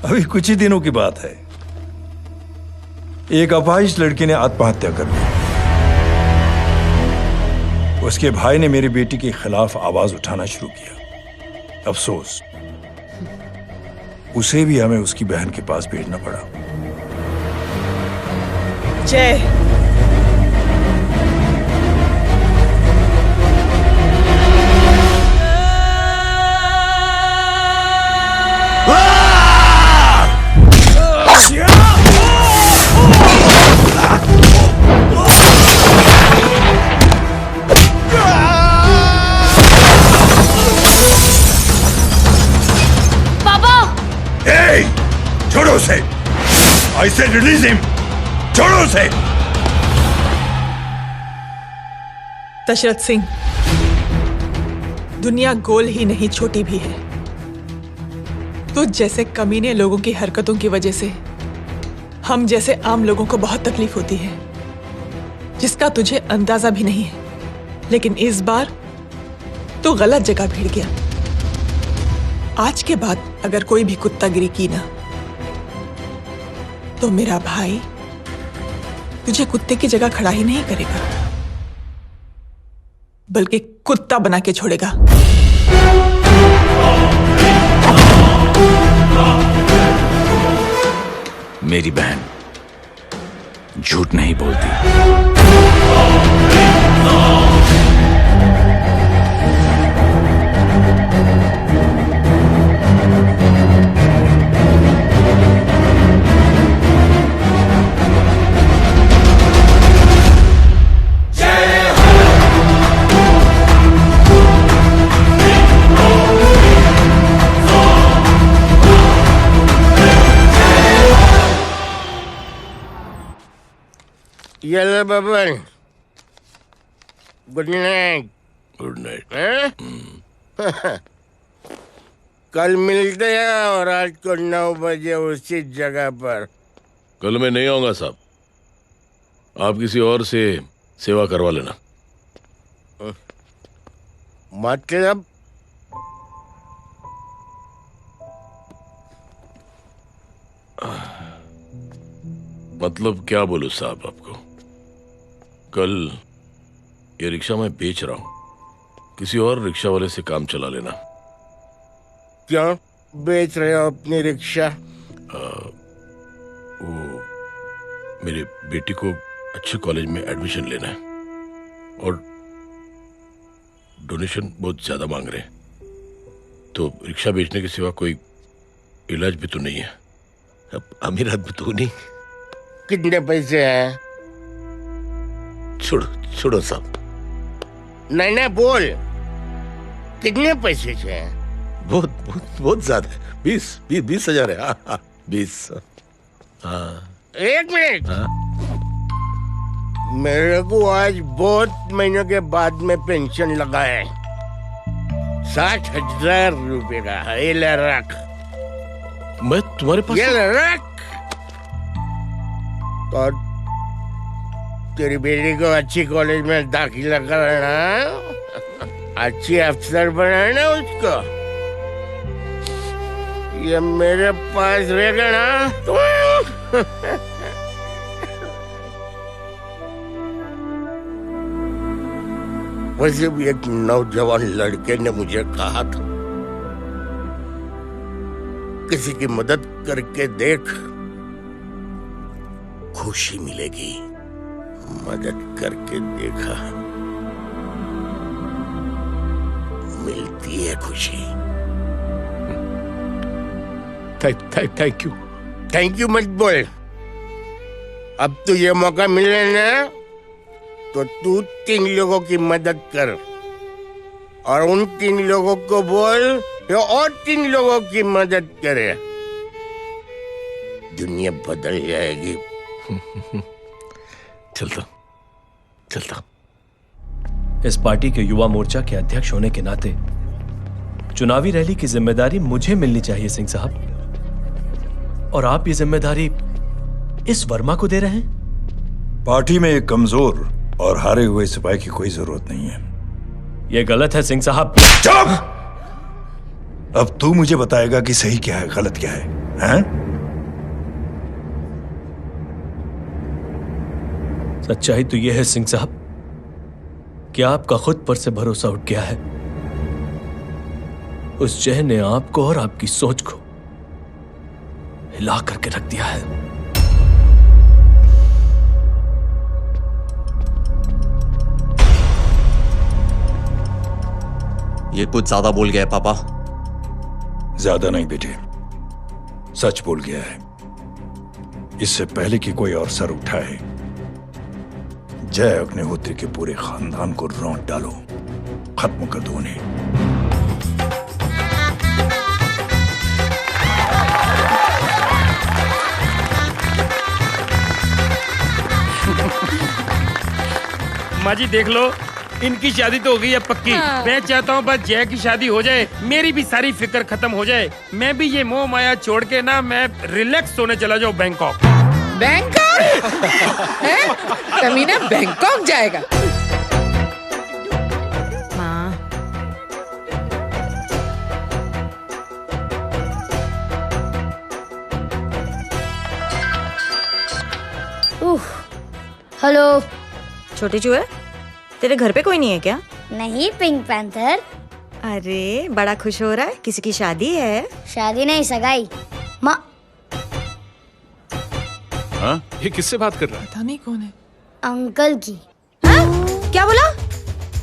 अभी कुछ ही दिनों की बात है, एक अपाहिज लड़की ने आत्महत्या कर ली। उसके भाई ने मेरी बेटी के खिलाफ आवाज उठाना शुरू किया। अफसोस, उसे भी हमें उसकी बहन के पास भेजना पड़ा। जय, छोड़ो उसे! I said release him! छोड़ो उसे! दशरथ सिंह, दुनिया गोल ही नहीं छोटी भी है। तुझ जैसे कमीने लोगों की हरकतों की वजह से हम जैसे आम लोगों को बहुत तकलीफ होती है, जिसका तुझे अंदाजा भी नहीं है। लेकिन इस बार तू गलत जगह भिड़ गया। आज के बाद अगर कोई भी कुत्तागिरी की ना, तो मेरा भाई तुझे कुत्ते की जगह खड़ा ही नहीं करेगा, बल्कि कुत्ता बना के छोड़ेगा। मेरी बहन झूठ नहीं बोलती। Yellow Baban, good night. Good night. कल मिलते हैं और रात को 9 बजे उसी जगह पर। कल मैं नहीं आऊंगा साहब, आप किसी और से सेवा करवा लेना। मतलब? मतलब क्या बोलूं साहब आपको। कल ये रिक्शा मैं बेच रहा हूं, किसी और रिक्शा वाले से काम चला लेना। क्यों बेच रहे हो अपनी रिक्शा? वो मेरे बेटी को अच्छे कॉलेज में एडमिशन लेना है और डोनेशन बहुत ज्यादा मांग रहे हैं, तो रिक्शा बेचने के सिवा कोई इलाज भी तो नहीं है। अब अमीर आदमी तो नहीं। कितने पैसे हैं? छोड़ो छोड़ो साहब। नहीं नहीं बोल, कितने पैसे हैं? बहुत बहुत बहुत ज्यादा है। 20,000 है। 20। हाँ। एक मिनट। मेरे को आज बहुत महीनों के बाद में पेंशन लगा है, 60,000 रुपए का। ये ले रख। मैं तुम्हारे पास? ये ले रख। और तेरी बेटी को अच्छी कॉलेज में दाखिला कराना, अच्छी अफसर बनाना उसको। ये मेरे पास रहेगा ना तो वैसे भी एक नौजवान लड़के ने मुझे कहा था, किसी की मदद करके देख, खुशी मिलेगी। मदद करके देखा, मिलती है खुशी। Thank you. थैंक यू मत बोल। अब तो ये मौका मिले ना, तो तू 3 लोगों की मदद कर और उन 3 लोगों को बोल जो और 3 लोगों की मदद करे। दुनिया बदल जाएगी। चलता। इस पार्टी के युवा मोर्चा के अध्यक्ष होने के नाते चुनावी रैली की जिम्मेदारी मुझे मिलनी चाहिए सिंह साहब, और आप ये जिम्मेदारी इस वर्मा को दे रहे हैं। पार्टी में एक कमजोर और हारे हुए सिपाही की कोई जरूरत नहीं है। यह गलत है सिंह साहब। चुप! अब तू मुझे बताएगा कि सही क्या है, गलत क्या है, हैं? सच्चाई तो यह है सिंह साहब कि आपका खुद पर से भरोसा उठ गया है। उस जय ने आपको और आपकी सोच को हिला करके रख दिया है। ये कुछ ज्यादा बोल गया है पापा। ज्यादा नहीं बेटे, सच बोल गया है। इससे पहले कि कोई और सर उठाए, जय अग्निहोत्री के पूरे खानदान को रौंद डालो, खत्म कर दो उन्हें। माँ जी देख लो, इनकी शादी तो हो गई है पक्की। हाँ। मैं चाहता हूँ बस जय की शादी हो जाए, मेरी भी सारी फिक्र खत्म हो जाए। मैं भी ये मोह माया छोड़ के ना, मैं रिलैक्स होने चला जाऊँ बैंकॉक। बैंकॉक? कमीना बैंकॉक जाएगा? माँ, हेलो। छोटे चूहे, तेरे घर पे कोई नहीं है क्या? नहीं, पिंक पैंथर। अरे बड़ा खुश हो रहा है, किसी की शादी है? शादी नहीं, सगाई। माँ, हाँ? ये किससे बात कर रहा है? पता नहीं कौन है। अंकल की। क्या बोला?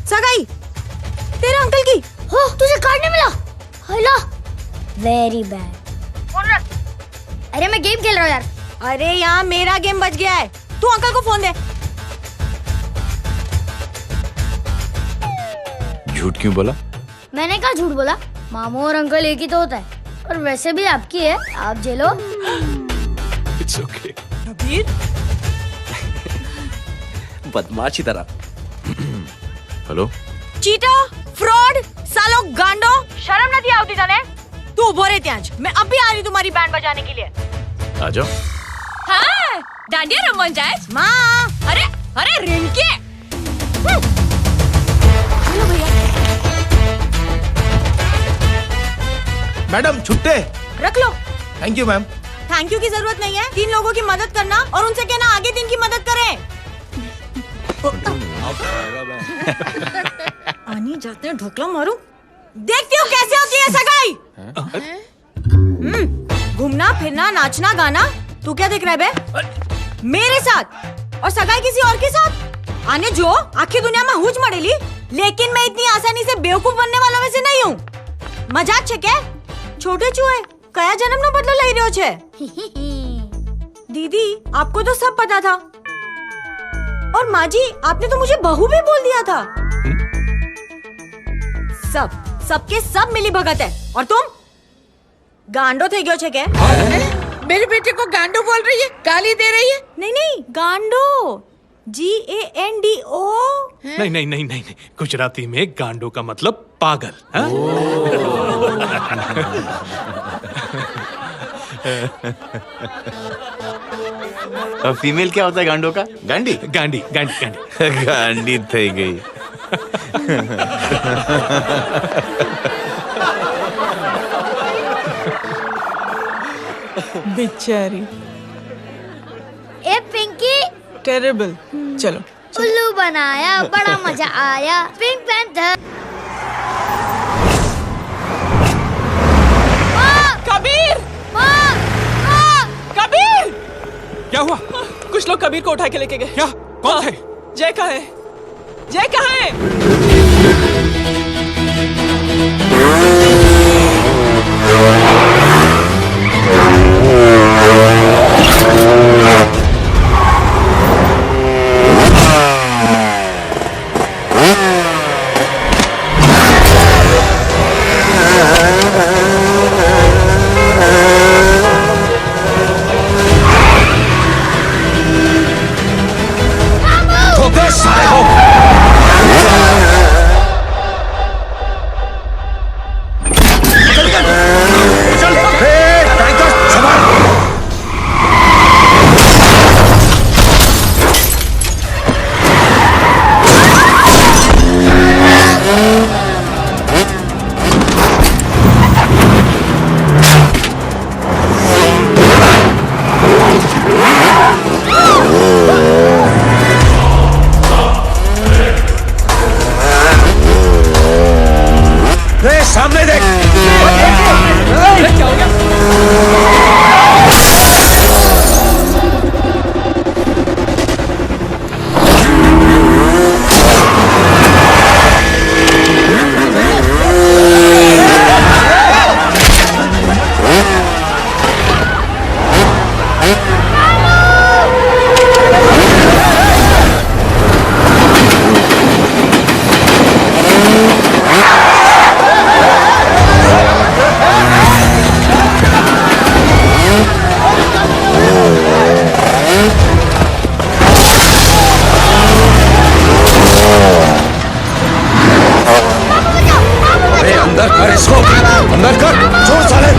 सगाई? तेरे अंकल की? हो, तुझे कार्ड नहीं मिला? Hello, very bad. फोन रख। अरे मैं गेम खेल रहा हूँ यार। अरे यहाँ मेरा गेम बच गया है, तू अंकल को फोन दे। झूठ क्यों बोला? मैंने कहा झूठ बोला? मामू और अंकल एक ही तो होता है, और वैसे भी आपकी है, आप झेलो। It's okay. कबीर, बदमाश की तरह। हेलो, चीटा, फ्रॉड, सालो गांडो, शर्म नहीं आती तने? तू उभो रे त्याज, मैं अब भी आ रही तुम्हारी बैंड बजाने के लिए। आ जाओ। हाँ, डांडिया रमन जाए। माँ, अरे अरे रिंकी। हेलो भैया। मैडम छुट्टे रख लो। Thank you ma'am. Thank you की जरूरत नहीं है, 3 लोगों की मदद करना और उनसे कहना आगे 3 की मदद करें। आनी जाते हैं, ढोकला मारूं। देखती हूँ कैसे होती है सगाई। घूमना फिरना नाचना गाना, तू क्या देख रहा है बे? मेरे साथ और सगाई किसी और के साथ? आने जो आखिर दुनिया में हुज मड़ेली, लेकिन मैं इतनी आसानी से बेवकूफ बनने वालों में से नहीं हूँ। मजाक छे क्या? छोटे चूहे कया जन्म नो बदलो लई रह्यो छे? दीदी, आपको तो सब पता था, और माँ जी आपने तो मुझे बहू भी बोल दिया था। सबके सब मिली भगत है, और तुम गांडो थे गयो छे क्या? मेरे बेटे को गांडो बोल रही है, गाली दे रही है? नहीं, गांडो, GANDO। नहीं, गुजराती में गांडो का मतलब पागल। हाँ? फीमेल क्या होता है गांडो का? गांडी। गांडी गांडी थई गई। बेचारी। ए पिंकी। टेरेबल। चलो। उल्लू बनाया, बड़ा मजा आया। Pink panther. कबीर! कबीर! क्या हुआ? कुछ लोग कबीर को उठा के लेके गए। क्या? कौन थे? जय कहाँ है? जय कहाँ है? ठोकर साले को! कर इसको, अंदर कर, छोड़ साले।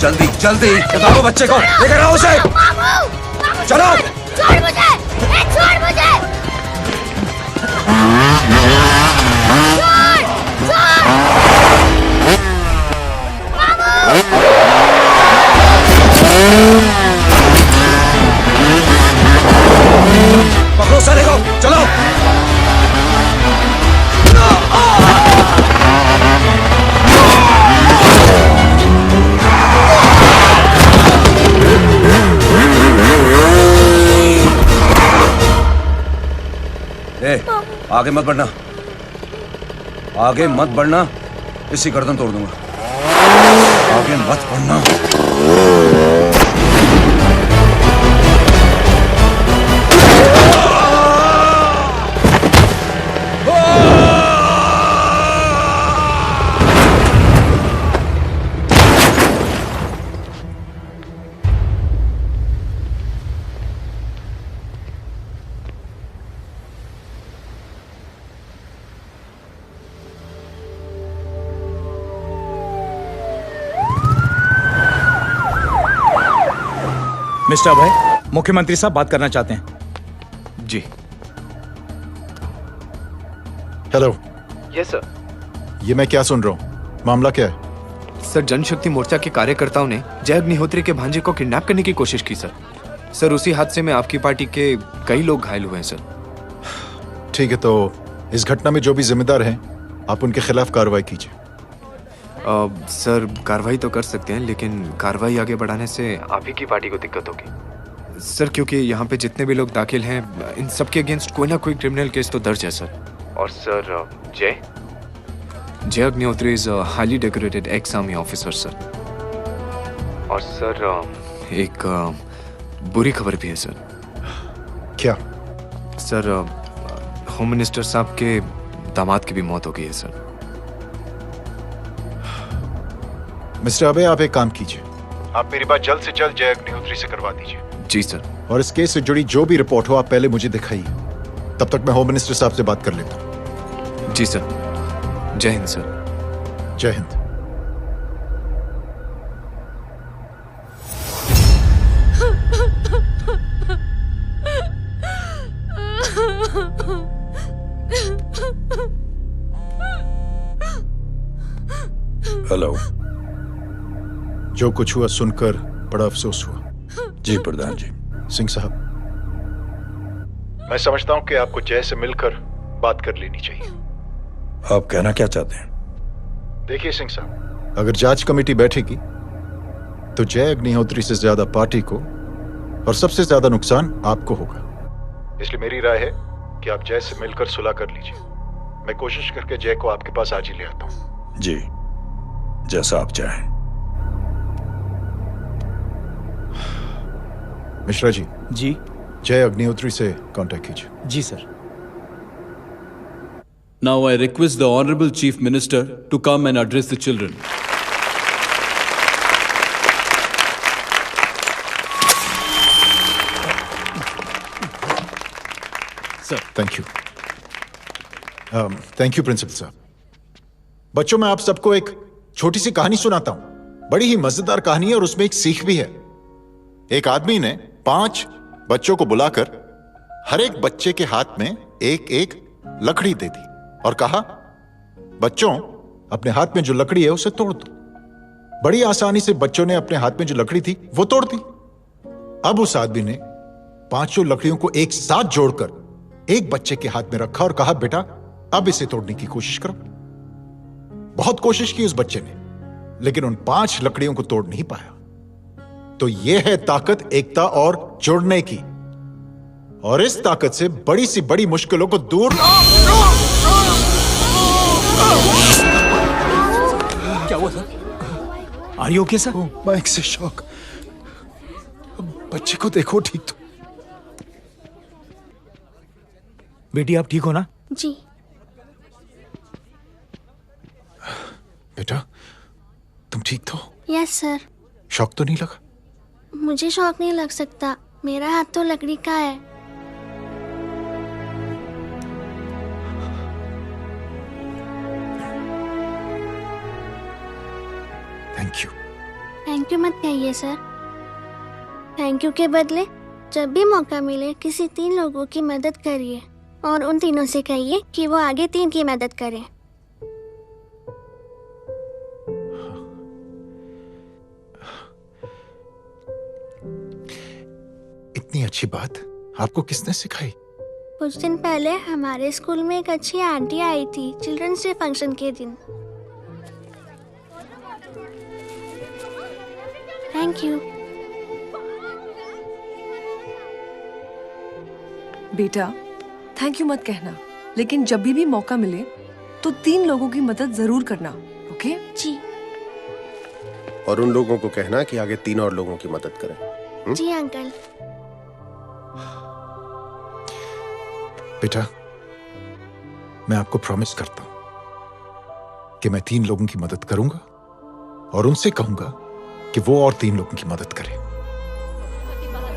जल्दी जल्दी बताओ बच्चे को, लेकर आओ उसे। चलो छोड़ मुझे, छोड़ मुझे। पकड़ो साले को, चलो। ए, आगे मत बढ़ना, आगे मत बढ़ना, इसी गर्दन तोड़ दूंगा। आगे मत बढ़ना। मिस्टर अभय, मुख्यमंत्री साहब बात करना चाहते हैं। जी। हेलो। Yes sir. ये मैं क्या सुन रहा हूँ, मामला क्या है? सर, जनशक्ति मोर्चा के कार्यकर्ताओं ने जय अग्निहोत्री के भांजे को किडनैप करने की कोशिश की सर। सर, उसी हादसे में आपकी पार्टी के कई लोग घायल हुए हैं सर। ठीक है, तो इस घटना में जो भी जिम्मेदार हैं, आप उनके खिलाफ कार्रवाई कीजिए। सर, कार्रवाई तो कर सकते हैं, लेकिन कार्रवाई आगे बढ़ाने से आप ही की पार्टी को दिक्कत होगी सर, क्योंकि यहाँ पे जितने भी लोग दाखिल हैं, इन सबके अगेंस्ट कोई ना कोई क्रिमिनल केस तो दर्ज है सर। और सर, जय Agnihotri is highly decorated ex army officer sir. और सर, एक बुरी खबर भी है सर। क्या? सर, होम मिनिस्टर साहब के दामाद की भी मौत हो गई है सर। मिस्टर अबे, आप एक काम कीजिए, आप मेरी बात जल्द से जल्द जय अग्निहोत्री से करवा दीजिए। जी सर। और इस केस से जुड़ी जो भी रिपोर्ट हो, आप पहले मुझे दिखाइए, तब तक मैं होम मिनिस्टर साहब से बात कर लेता हूँ। जी सर। जय हिंद सर। जय हिंद। हेलो। जो कुछ हुआ सुनकर बड़ा अफसोस हुआ। जी प्रधान जी। सिंह साहब, मैं समझता हूं कि आपको जय से मिलकर बात कर लेनी चाहिए। आप कहना क्या चाहते हैं? देखिए सिंह साहब, अगर जांच कमेटी बैठेगी तो जय अग्निहोत्री से ज्यादा पार्टी को और सबसे ज्यादा नुकसान आपको होगा। इसलिए मेरी राय है कि आप जय से मिलकर सुलह कर लीजिए। मैं कोशिश करके जय को आपके पास आज ही ले आता हूं। जी, जैसा आप चाहें। मिश्रा जी। जी। जय अग्निहोत्री से कांटेक्ट कीजिए। जी sir. Now I request the Honorable Chief Minister to come and address the children. Sir, thank you. Thank you principal साहब। बच्चों, मैं आप सबको एक छोटी सी कहानी सुनाता हूं। बड़ी ही मजेदार कहानी है और उसमें एक सीख भी है। एक आदमी ने 5 बच्चों को बुलाकर हर एक बच्चे के हाथ में एक एक लकड़ी दे दी और कहा, बच्चों, अपने हाथ में जो लकड़ी है उसे तोड़ दो। बड़ी आसानी से बच्चों ने अपने हाथ में जो लकड़ी थी वो तोड़ दी। अब उस आदमी ने 5 लकड़ियों को एक साथ जोड़कर एक बच्चे के हाथ में रखा और कहा, बेटा, अब इसे तोड़ने की कोशिश करो। बहुत कोशिश की उस बच्चे ने, लेकिन उन 5 लकड़ियों को तोड़ नहीं पाया। तो यह है ताकत एकता और जुड़ने की। और इस ताकत से बड़ी सी बड़ी मुश्किलों को दूर। क्या हुआ sir? Are you okay sir? Bike से शॉक। बच्चे को देखो ठीक तो। बेटी आप ठीक हो ना? जी। बेटा तुम ठीक तो? Yes sir. शौक तो नहीं लगा? मुझे शौक नहीं लग सकता, मेरा हाथ तो लकड़ी का है। Thank you. थैंक यू मत कहिए सर। थैंक यू के बदले जब भी मौका मिले किसी 3 लोगों की मदद करिए और उन तीनों से कहिए कि वो आगे 3 की मदद करें। इतनी अच्छी बात आपको किसने सिखाई? कुछ दिन पहले हमारे स्कूल में एक अच्छी आंटी आई थी चिल्ड्रंस डे फंक्शन के दिन। Thank you. बेटा थैंक यू मत कहना, लेकिन जब भी मौका मिले तो 3 लोगों की मदद जरूर करना, ओके? जी। और उन लोगों को कहना कि आगे 3 और लोगों की मदद करें। जी अंकल। बेटा मैं आपको प्रॉमिस करता हूं कि मैं 3 लोगों की मदद करूंगा और उनसे कहूंगा कि वो और 3 लोगों की मदद करें।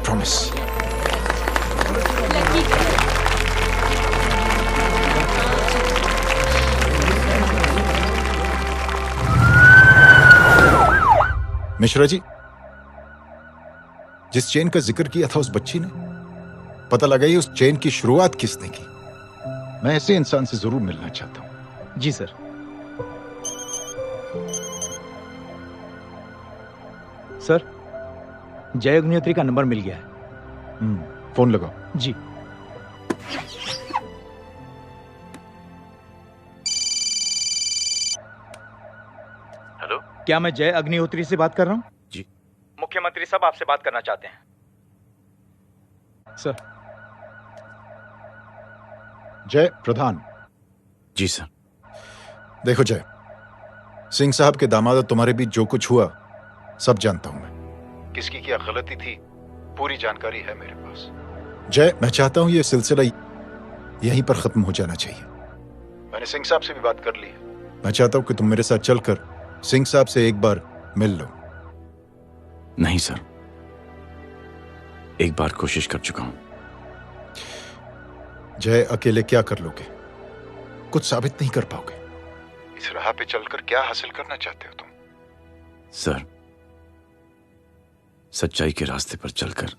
प्रॉमिस। मिश्रा जी, जिस चेन का जिक्र किया था उस बच्ची ने, पता लगा ये उस चेन की शुरुआत किसने की। मैं ऐसे इंसान से जरूर मिलना चाहता हूं। जी सर। सर जय अग्निहोत्री का नंबर मिल गया है। फोन लगाओ। जी। हेलो, क्या मैं जय अग्निहोत्री से बात कर रहा हूँ? जी। मुख्यमंत्री साहब आपसे बात करना चाहते हैं सर। जय प्रधान। जी सर। देखो जय, सिंह साहब के दामाद तुम्हारे बीच जो कुछ हुआ सब जानता हूं मैं। किसकी क्या गलती थी पूरी जानकारी है मेरे पास। जय मैं चाहता हूं ये सिलसिला यहीं पर खत्म हो जाना चाहिए। मैंने सिंह साहब से भी बात कर ली है। मैं चाहता हूं कि तुम मेरे साथ चलकर सिंह साहब से एक बार मिल लो। नहीं सर, एक बार कोशिश कर चुका हूं। जय अकेले क्या कर लोगे? कुछ साबित नहीं कर पाओगे। इस राह पे चलकर क्या हासिल करना चाहते हो तुम? सर, सच्चाई के रास्ते पर चलकर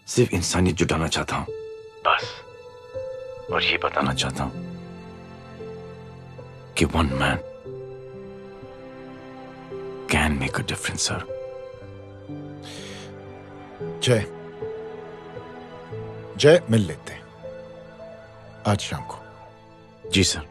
सिर्फ इंसानियत जुटाना चाहता हूं, बस। और ये बताना चाहता हूं कि one man can make a difference sir. जय, जय मिल लेते हैं आज शाम को। जी सर।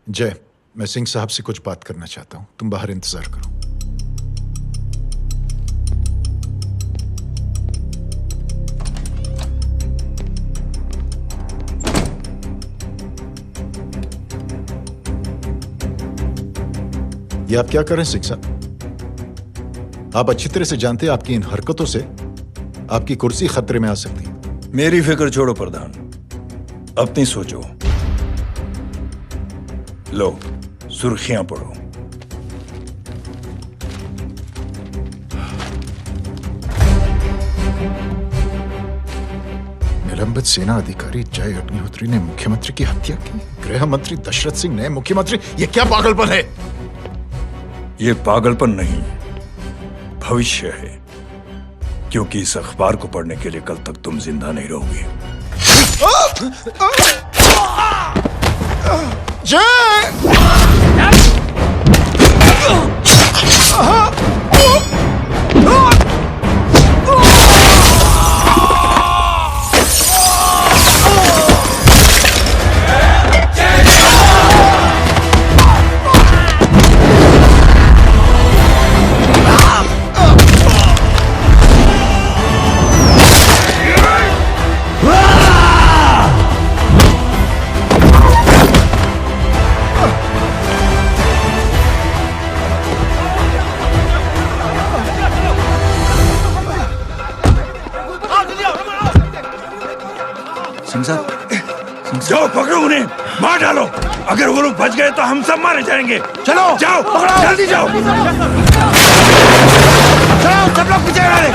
जय, मैं सिंह साहब से कुछ बात करना चाहता हूं, तुम बाहर इंतजार करो। ये आप क्या कर रहे हैं सिंह साहब? आप अच्छी तरह से जानते हैं आपकी इन हरकतों से आपकी कुर्सी खतरे में आ सकती है। मेरी फिक्र छोड़ो प्रधान, अपनी सोचो। लो सुर्खियां पढ़ो। निलंबित सेना अधिकारी जय अग्निहोत्री ने मुख्यमंत्री की हत्या की। गृह मंत्री दशरथ सिंह ने मुख्यमंत्री, ये क्या पागलपन है? ये पागलपन नहीं, भविष्य है, क्योंकि इस अखबार को पढ़ने के लिए कल तक तुम जिंदा नहीं रहोगे। जय जाओ पकड़ो उन्हें, मार डालो। अगर वो लोग बच गए तो हम सब मारे जाएंगे। चलो जाओ, पकड़ो, जल्दी जाओ। चलो सब लोग पीछे आ रहे।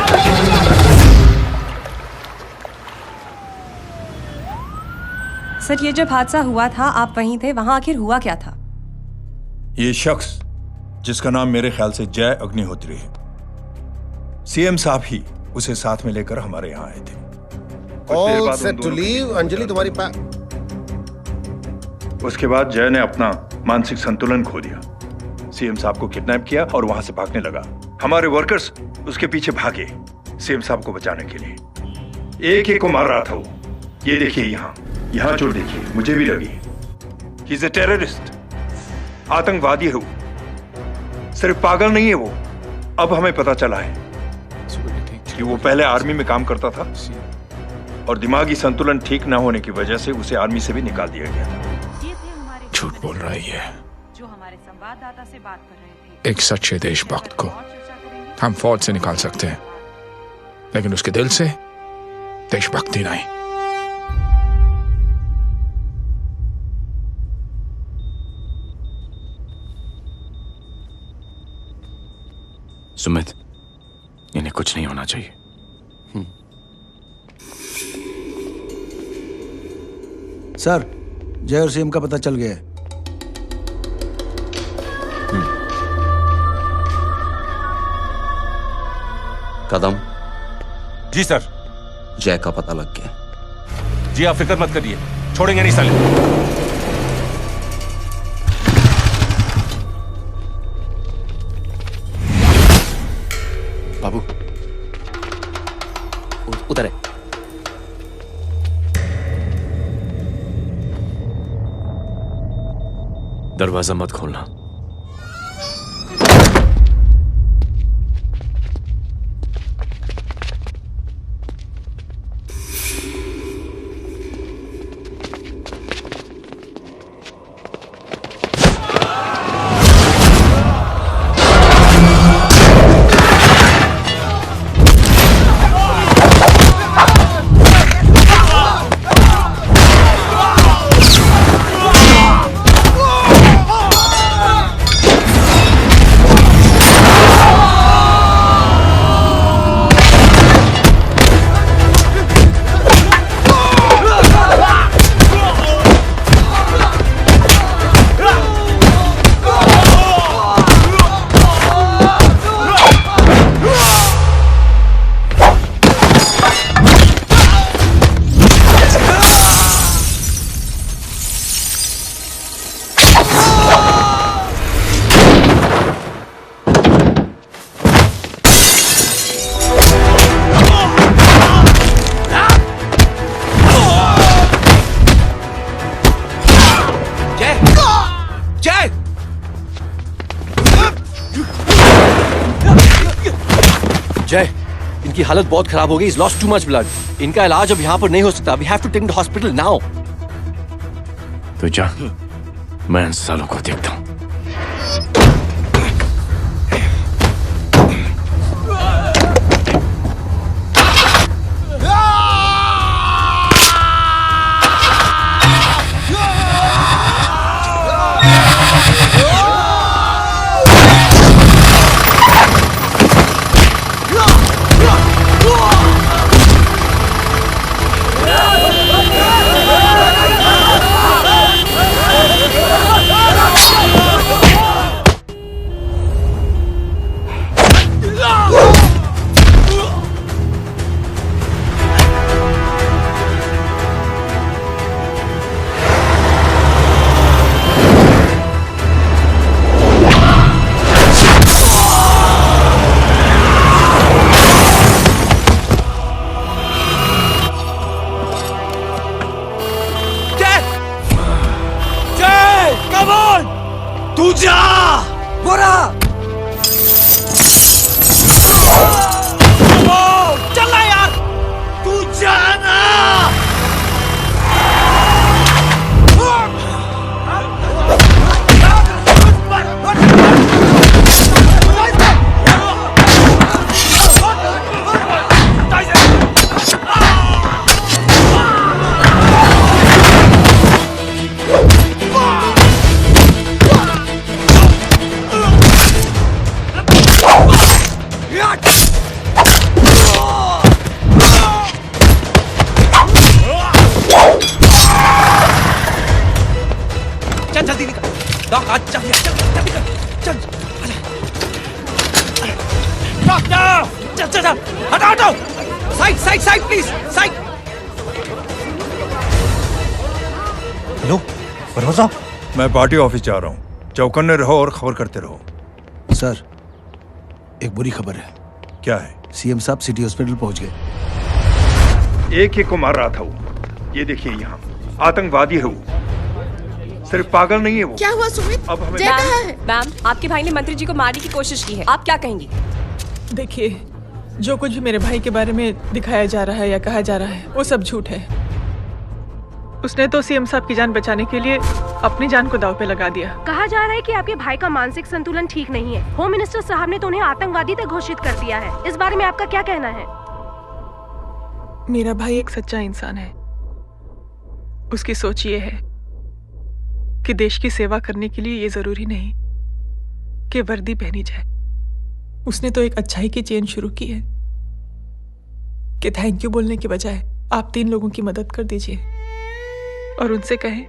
सर, ये जब हादसा हुआ था आप वहीं थे, वहां आखिर हुआ क्या था? ये शख्स जिसका नाम मेरे ख्याल से जय अग्निहोत्री है, सीएम साहब ही उसे साथ में लेकर हमारे यहाँ आए थे। All set to leave. Anjali तुम्हारी उसके बाद जय ने अपना मानसिक संतुलन खो दिया, सीएम साहब को किडनैप किया और वहां से भागने लगा। हमारे वर्कर्स उसके पीछे भागे सीएम साहब को बचाने के लिए। एक एक को मार रहा था वो। ये देखिए यहाँ चोट देखिए, मुझे भी लगी। ही इज ए टेररिस्ट, आतंकवादी है वो, सिर्फ पागल नहीं है वो। अब हमें पता चला है कि वो पहले आर्मी में काम करता था और दिमागी संतुलन ठीक न होने की वजह से उसे आर्मी से भी निकाल दिया गया था। झूठ बोल रही है। जो हमारे संवाददाता से बात कर रहे थे। एक सच्चे देशभक्त को हम फौज से निकाल सकते हैं, लेकिन उसके दिल से देशभक्ति नहीं। सुमित, इन्हें कुछ नहीं होना चाहिए। सर, जय और सीएम का पता चल गया है। कदम। जी सर। जय का पता लग गया। जी आप फिक्र मत करिए, छोड़ेंगे नहीं साले। बाबू उधर है। दरवाजा मत खोलना। जय, इनकी हालत बहुत खराब हो गई। He's lost too much blood. इनका इलाज अब यहाँ पर नहीं हो सकता। We have to take him to hospital now. तो जा, मैं इन सालों को देखता हूँ। Yeah! आज चल चल डॉक्टर चल चल चल हटाओ हटाओ side side side please side. Hello परवार साहब, मैं पार्टी ऑफिस जा रहा हूँ। चौकन्ने रहो और खबर करते रहो। सर एक बुरी खबर है। क्या है? सीएम साहब सिटी हॉस्पिटल पहुंच गए। एक को मार रहा था वो। ये देखिए यहाँ आतंकवादी है वो, सिर्फ पागल नहीं है वो। क्या हुआ सुमित? अब हमें मैम, आपके भाई ने मंत्री जी को मारने की कोशिश की है, आप क्या कहेंगी? देखिए, जो कुछ भी मेरे भाई के बारे में दिखाया जा रहा है या कहा जा रहा है वो सब झूठ है। उसने तो सीएम साहब की जान बचाने के लिए अपनी जान को दांव पे लगा दिया। कहा जा रहा है कि आपके भाई का मानसिक संतुलन ठीक नहीं है। होम मिनिस्टर साहब ने तो उन्हें आतंकवादी तक घोषित कर दिया है। इस बारे में आपका क्या कहना है? मेरा भाई एक सच्चा इंसान है। उसकी सोच ये है कि देश की सेवा करने के लिए ये जरूरी नहीं कि वर्दी पहनी जाए। उसने तो एक अच्छाई की चेन शुरू की है कि थैंक यू बोलने के बजाय आप 3 लोगों की मदद कर दीजिए और उनसे कहें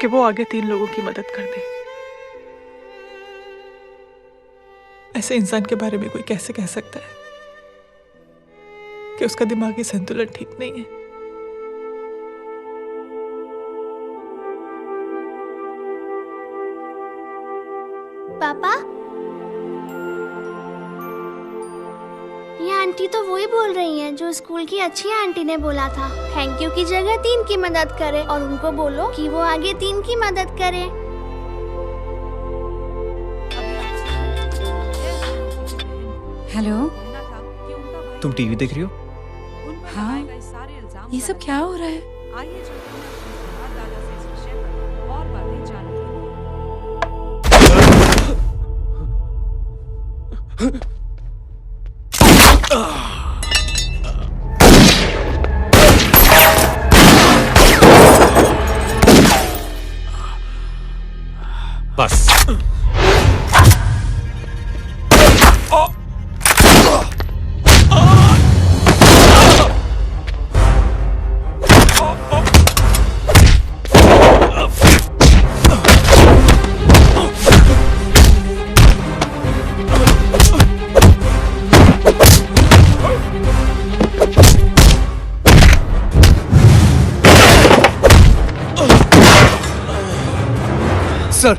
कि वो आगे 3 लोगों की मदद कर दे। ऐसे इंसान के बारे में कोई कैसे कह सकता है कि उसका दिमागी संतुलन ठीक नहीं है? पापा, ये आंटी तो वही बोल रही हैं जो स्कूल की अच्छी आंटी ने बोला था, थैंक यू की जगह 3 की मदद करे और उनको बोलो कि वो आगे 3 की मदद करे। हेलो, तुम टीवी देख रही हो? हाँ, ये सब क्या हो रहा है? बस सर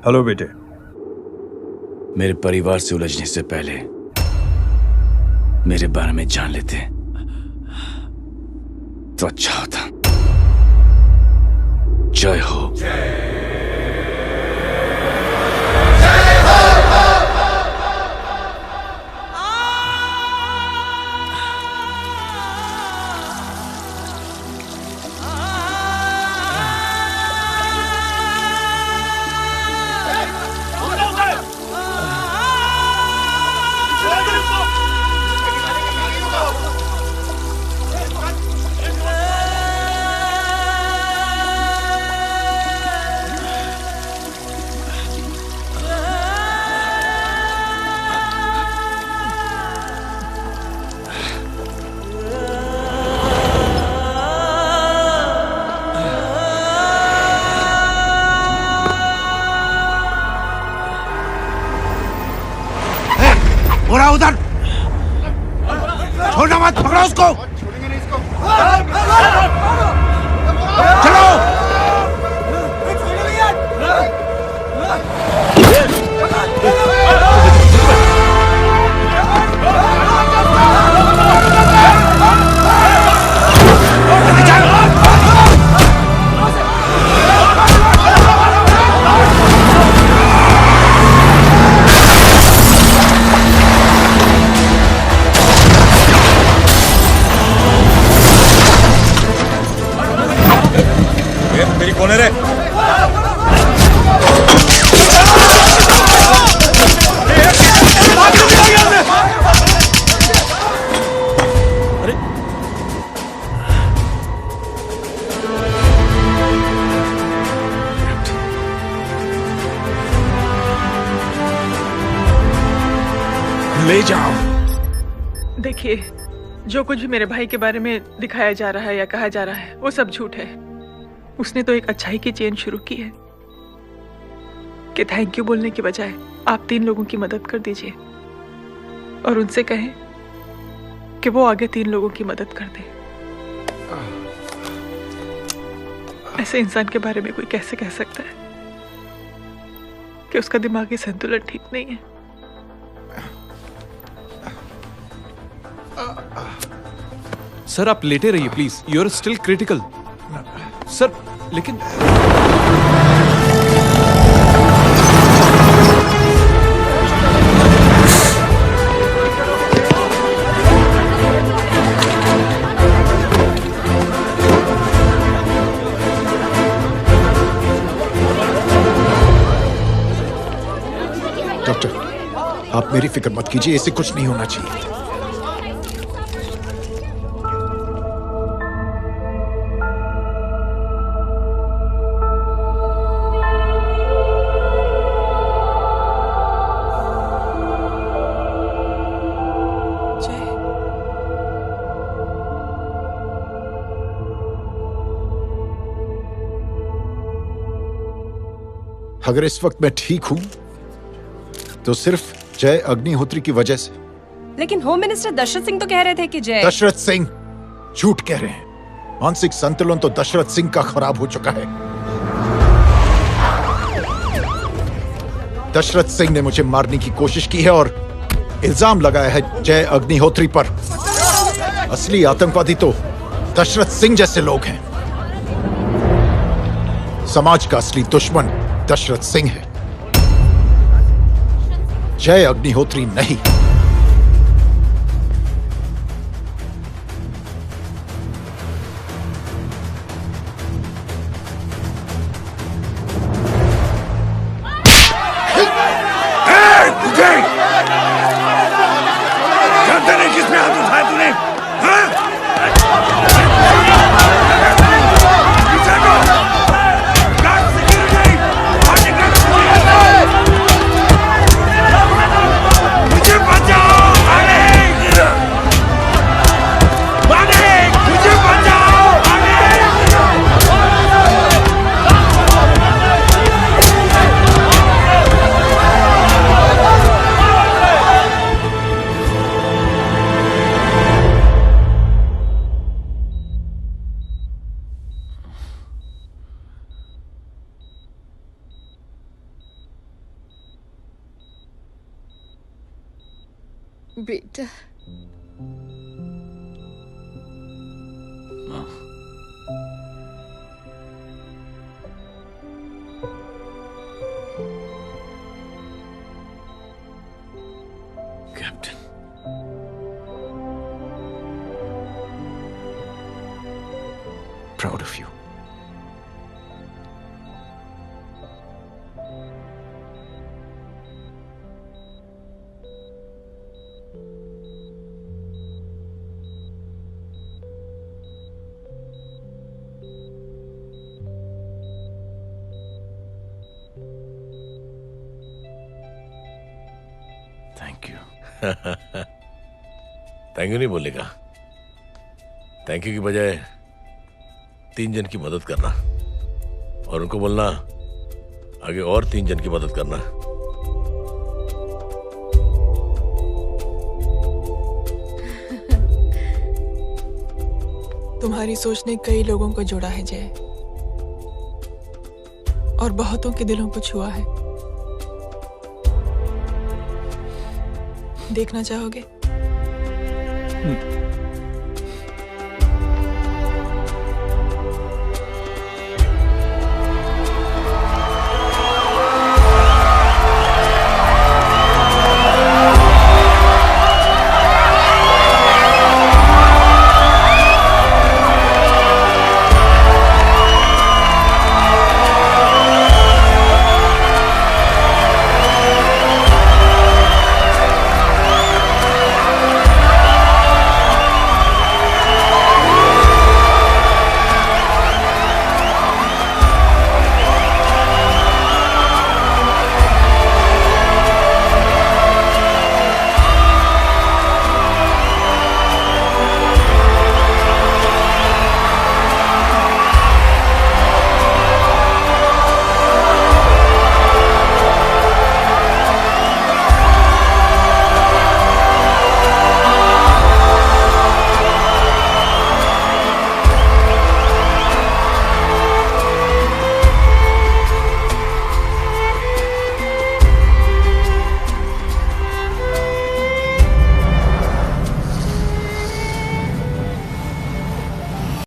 हेलो बेटे। मेरे परिवार से उलझने से पहले मेरे बारे में जान लेते तो अच्छा होता। जय हो। उधर छोड़ना मत, पकड़ो उसको। चलो। तेरी कौन है रे? अरे ले जाओ। देखिए, जो कुछ भी मेरे भाई के बारे में दिखाया जा रहा है या कहा जा रहा है वो सब झूठ है। उसने तो एक अच्छाई की चेन शुरू की है कि थैंक यू बोलने की बजाय आप 3 लोगों की मदद कर दीजिए और उनसे कहें कि वो आगे 3 लोगों की मदद कर दे। ऐसे इंसान के बारे में कोई कैसे कह सकता है कि उसका दिमागी संतुलन ठीक नहीं है? सर आप लेटे रहिए please, you are still critical. Sir लेकिन डॉक्टर, आप मेरी फिक्र मत कीजिए, इसे कुछ नहीं होना चाहिए। अगर इस वक्त मैं ठीक हूं तो सिर्फ जय अग्निहोत्री की वजह से। लेकिन होम मिनिस्टर दशरथ सिंह तो कह रहे थे कि जय। दशरथ सिंह झूठ कह रहे हैं। मानसिक संतुलन तो दशरथ सिंह का खराब हो चुका है। दशरथ सिंह ने मुझे मारने की कोशिश की है और इल्जाम लगाया है जय अग्निहोत्री पर। असली आतंकवादी तो दशरथ सिंह जैसे लोग हैं। समाज का असली दुश्मन दशरथ सिंह है, जय अग्निहोत्री नहीं। जानते नहीं किसमें हाथ उठाया तूने? मुझे बेटा captain, proud of you. Thank you. Thank you नहीं बोलेगा, थैंक यू की बजाय 3 जन की मदद करना और उनको बोलना आगे और 3 जन की मदद करना। तुम्हारी सोच ने कई लोगों को जोड़ा है जय, और बहुतों के दिलों को छुआ है। देखना चाहोगे?